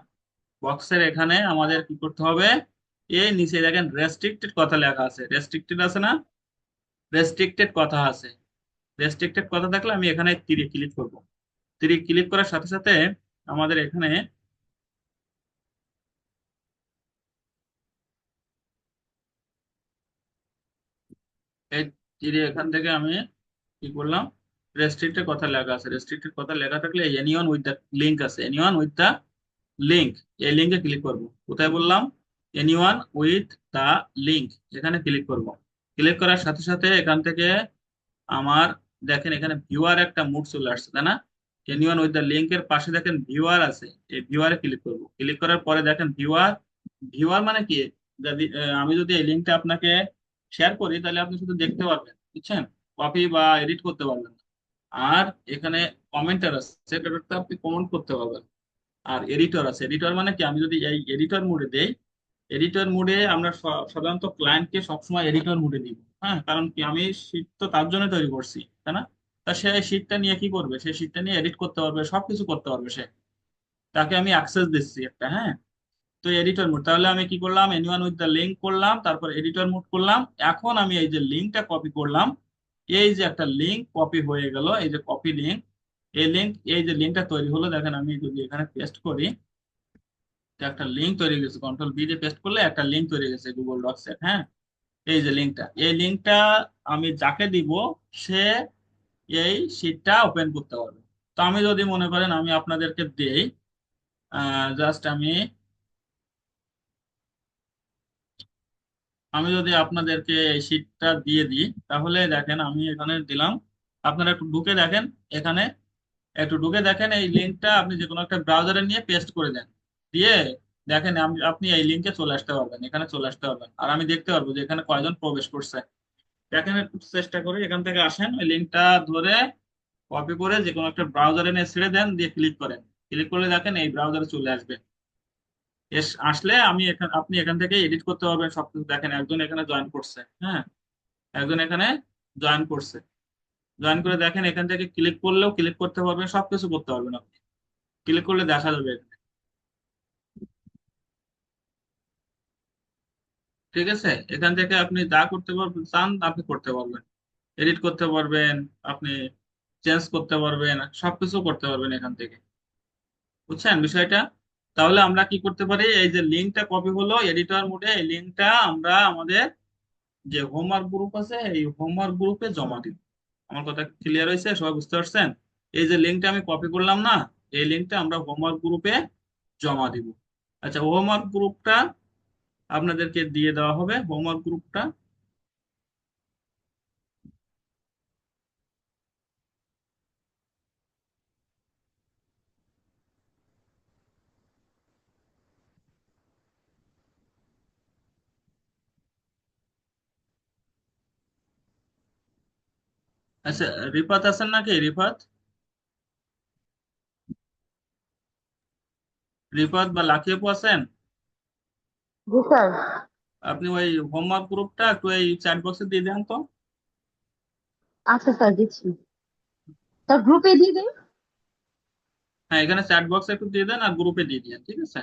বক্সের এখানে আমাদের কি করতে হবে? এই নিচে দেখেন রেস্ট্রিক্টেড কথা লেখা আছে, রেস্ট্রিক্টেড আছে না? রেস্ট্রিক্টেড কথা আছে। রেস্ট্রিক্টেড কথা থাকলে আমি এখানে তীরে ক্লিক করব। তীরে ক্লিক করার সাথে সাথে আমাদের এখানে এই তীরে এখান থেকে আমি কি করলাম, রেস্ট্রিক্টেড কথা লেখা আছে। রেস্ট্রিক্টেড কথা লেখা থাকলে এনিওয়ান উইথ দ্য লিঙ্ক আছে, এনিওয়ান উইথ দ্য লিঙ্ক, এই লিঙ্কে ক্লিক করব। কোথায় বললাম? এনিওয়ান উইথ দ্য লিঙ্ক, এখানে ক্লিক করব। ক্লিক করার সাথে সাথে এখান থেকে আমার দেখেন এখানে ভিউয়ার একটা মুড চলে আসছে, তাই না? এনিওয়ান উইথ দ্য লিঙ্কের পাশে দেখেন ভিউয়ার আছে, এই ভিউয়ারে ক্লিক করব। ক্লিক করার পরে দেখেন ভিউয়ার, ভিউয়ার মানে কি? যদি আমি যদি এই লিঙ্কটা আপনাকে শেয়ার করি তাহলে আপনি শুধু দেখতে পারবেন, বুঝছেন? কপি বা এডিট করতে পারবেন না। আর এখানে কমেন্টার আছে, সেটাতে আপনি কমেন্ট করতে পারবেন। আর এডিটর আছে, এডিটর মানে কি? আমি যদি এই এডিটর মোডে দেই, এডিটর মোডে আমরা সাধারণত ক্লায়েন্টকে সবসময় এডিটর মোডে দিব। হ্যাঁ, কারণ কি আমি শীট তো তার জন্য তৈরি করছি, তাই না? তা সে শীটটা নিয়ে কি করবে? সে শীটটা নিয়ে এডিট করতে পারবে, সবকিছু করতে পারবে সে। তাকে আমি অ্যাক্সেস দিচ্ছি একটা, হ্যাঁ। তো এডিটর মোড, তাহলে আমি কি করলাম? এনিওয়ান উইথ দ্য লিঙ্ক করলাম, তারপর এডিটর মোড করলাম। এখন আমি এই যে লিঙ্কটা কপি করলাম, এই যে একটা লিঙ্ক কপি হয়ে গেল, এই যে কপি লিঙ্ক, এই লিঙ্ক, এই যে লিঙ্কটা তৈরি হলো দেখেন, আমি যদি এখানে পেস্ট করি, তো একটা লিঙ্ক তৈরি হয়ে গেছে। কন্ট্রোল বি দিয়ে পেস্ট করলে একটা লিঙ্ক তৈরি হয়ে গেছে গুগল ডক্স এর, হ্যাঁ। এই যে লিঙ্কটা, এই লিঙ্কটা আমি যাকে দিব সে এই শীটটা ওপেন করতে পারবে। তো আমি যদি মনে করেন আমি আপনাদেরকে দেই, জাস্ট আমি যদি আপনাদেরকে এই শীটটা দিয়ে দিই, তাহলে দেখেন আমি এখানে দিলাম। আপনারা একটু ঢুকে দেখেন, এখানে একটু ঢুকে দেখেন, এই লিঙ্কটা আপনি যে কোনো একটা ব্রাউজারে নিয়ে পেস্ট করে দেন। দিয়ে দেখেন আপনি এই লিঙ্কে চলে আসতে পারবেন, এখানে চলে আসতে পারবেন, আর আমি দেখতে পারবো যে এখানে কয়জন প্রবেশ করছে। দেখেন একটু চেষ্টা করে এখান থেকে আসেন, ওই লিঙ্কটা ধরে কপি করে যে কোনো একটা ব্রাউজারে নিয়ে ছেড়ে দেন, দিয়ে ক্লিক করেন। ক্লিক করলে দেখেন এই ব্রাউজারে চলে আসবে। আসলে আমি এখান আপনি এখান থেকে এডিট করতে পারবেন সবকিছু। দেখেন একজন এখানে জয়েন করছে, হ্যাঁ, একজন এখানে জয়েন করছে। জয়েন করে দেখেন এখান থেকে ক্লিক করলেও ক্লিক করতে পারবেন, সবকিছু করতে পারবেন আপনি। ক্লিক করলে দেখা যাবে এখানে। ঠিক আছে, এখান থেকে আপনি যা করতে পারবেন চান আপনি করতে পারবেন, এডিট করতে পারবেন, আপনি চেঞ্জ করতে পারবেন, সবকিছু করতে পারবেন এখান থেকে। বুঝছেন বিষয়টা? তাহলে আমরা কি করতে পারি? এই যে লিঙ্কটা কপি হলো এডিটর মোডে, এই লিঙ্কটা আমরা আমাদের যে হোমওয়ার্ক গ্রুপ আছে এই হোমওয়ার্ক গ্রুপে জমা দিব। আমার কথা ক্লিয়ার হয়েছে? সবাই বুঝতে পারছেন? এই যে লিঙ্কটা আমি কপি করলাম না, এই লিঙ্কটা আমরা হোমওয়ার্ক গ্রুপে জমা দিব। আচ্ছা, হোমওয়ার্ক গ্রুপটা আপনাদেরকে দিয়ে দেওয়া হবে, হোমওয়ার্ক গ্রুপটা। আচ্ছা, রিফাত আছেন নাকি? রিফাত, রিফাত বা লাকি আপু আছেন? জি স্যার। আপনি ওই হোমওয়ার্ক গ্রুপটা একটু এই চ্যাট বক্সে দিয়ে দেন তো। আচ্ছা স্যার, দিচ্ছি। স্যার গ্রুপে দিয়ে দিন। হ্যাঁ, এখানে চ্যাট বক্সে একটু দিয়ে দেন আর গ্রুপে দিয়ে দিন, ঠিক আছে?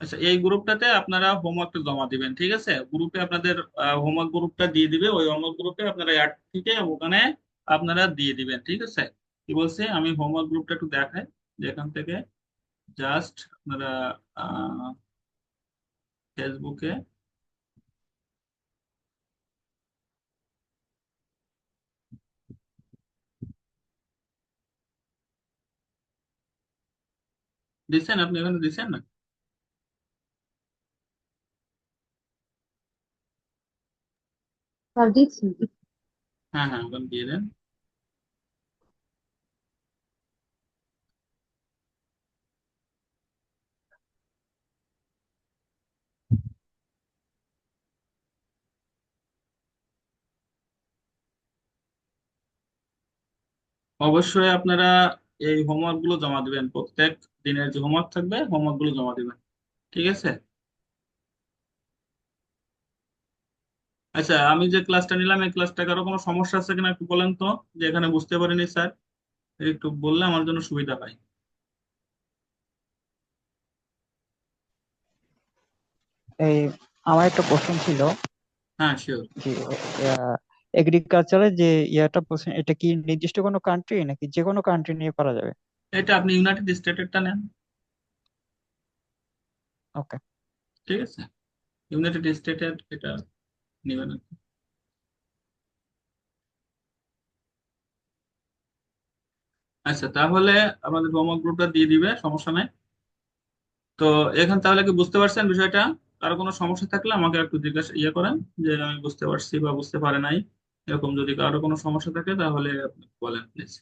আচ্ছা, এই গ্রুপটাতে আপনারা হোমওয়ার্কটা জমা দিবেন, ঠিক আছে? গ্রুপে আপনাদের হোমওয়ার্ক গ্রুপটা দিয়ে দিবে, ওই হোমওয়ার্ক গ্রুপে আপনারা অ্যাড থেকে ওখানে আপনারা দিয়ে দিবেন, ঠিক আছে? কি বলছে, আমি হোমওয়ার্ক গ্রুপটা একটু দেখাই, যে এখান থেকে জাস্ট আপনারা ফেসবুকে দিচ্ছেন, আপনি এখানে দিচ্ছেন না? স্যার দিচ্ছি। হ্যাঁ হ্যাঁ, ওখানে দিয়ে দেন। অবশ্যই আপনারা এই হোমওয়ার্ক গুলো জমা দিবেন, প্রত্যেক দিনের যে হোমওয়ার্ক থাকবে হোমওয়ার্ক গুলো জমা দিবেন, ঠিক আছে? আচ্ছা, আমি যে ক্লাসটা নিলাম এই ক্লাসটা কারো কোনো সমস্যা আছে কিনা একটু বলেন তো, যে এখানে বুঝতে পারিনি স্যার, একটু বললে আমার জন্য সুবিধা হয়। এই আমার একটা প্রশ্ন ছিল হ্যাঁ, শিওর। যে এগ্রিকালচারে যে ইয়াটা বলছেন, এটা কি নির্দিষ্ট কোনো কান্ট্রি নাকি যে কোনো কান্ট্রি নিয়ে করা যাবে? এটা আপনি ইউনাইটেড স্টেটেরটা নেন, ওকে। ঠিক আছে? ইউনাইটেড স্টেটের এটা নেবেন আর কি। আচ্ছা, তাহলে আমাদের হোমওয়ার্ক গ্রুপটা দিয়ে দিবে, সমস্যা নাই। তো এখন তাহলে কি বুঝতে পারছেন বিষয়টা? কারো কোনো সমস্যা থাকলে আমাকে একটু জিজ্ঞাসা করেন, যে আমি বুঝতে পারছি বা বুঝতে পারে নাই। এরকম যদি কারো কোনো সমস্যা থাকে তাহলে আপনি বলেন প্লিজ।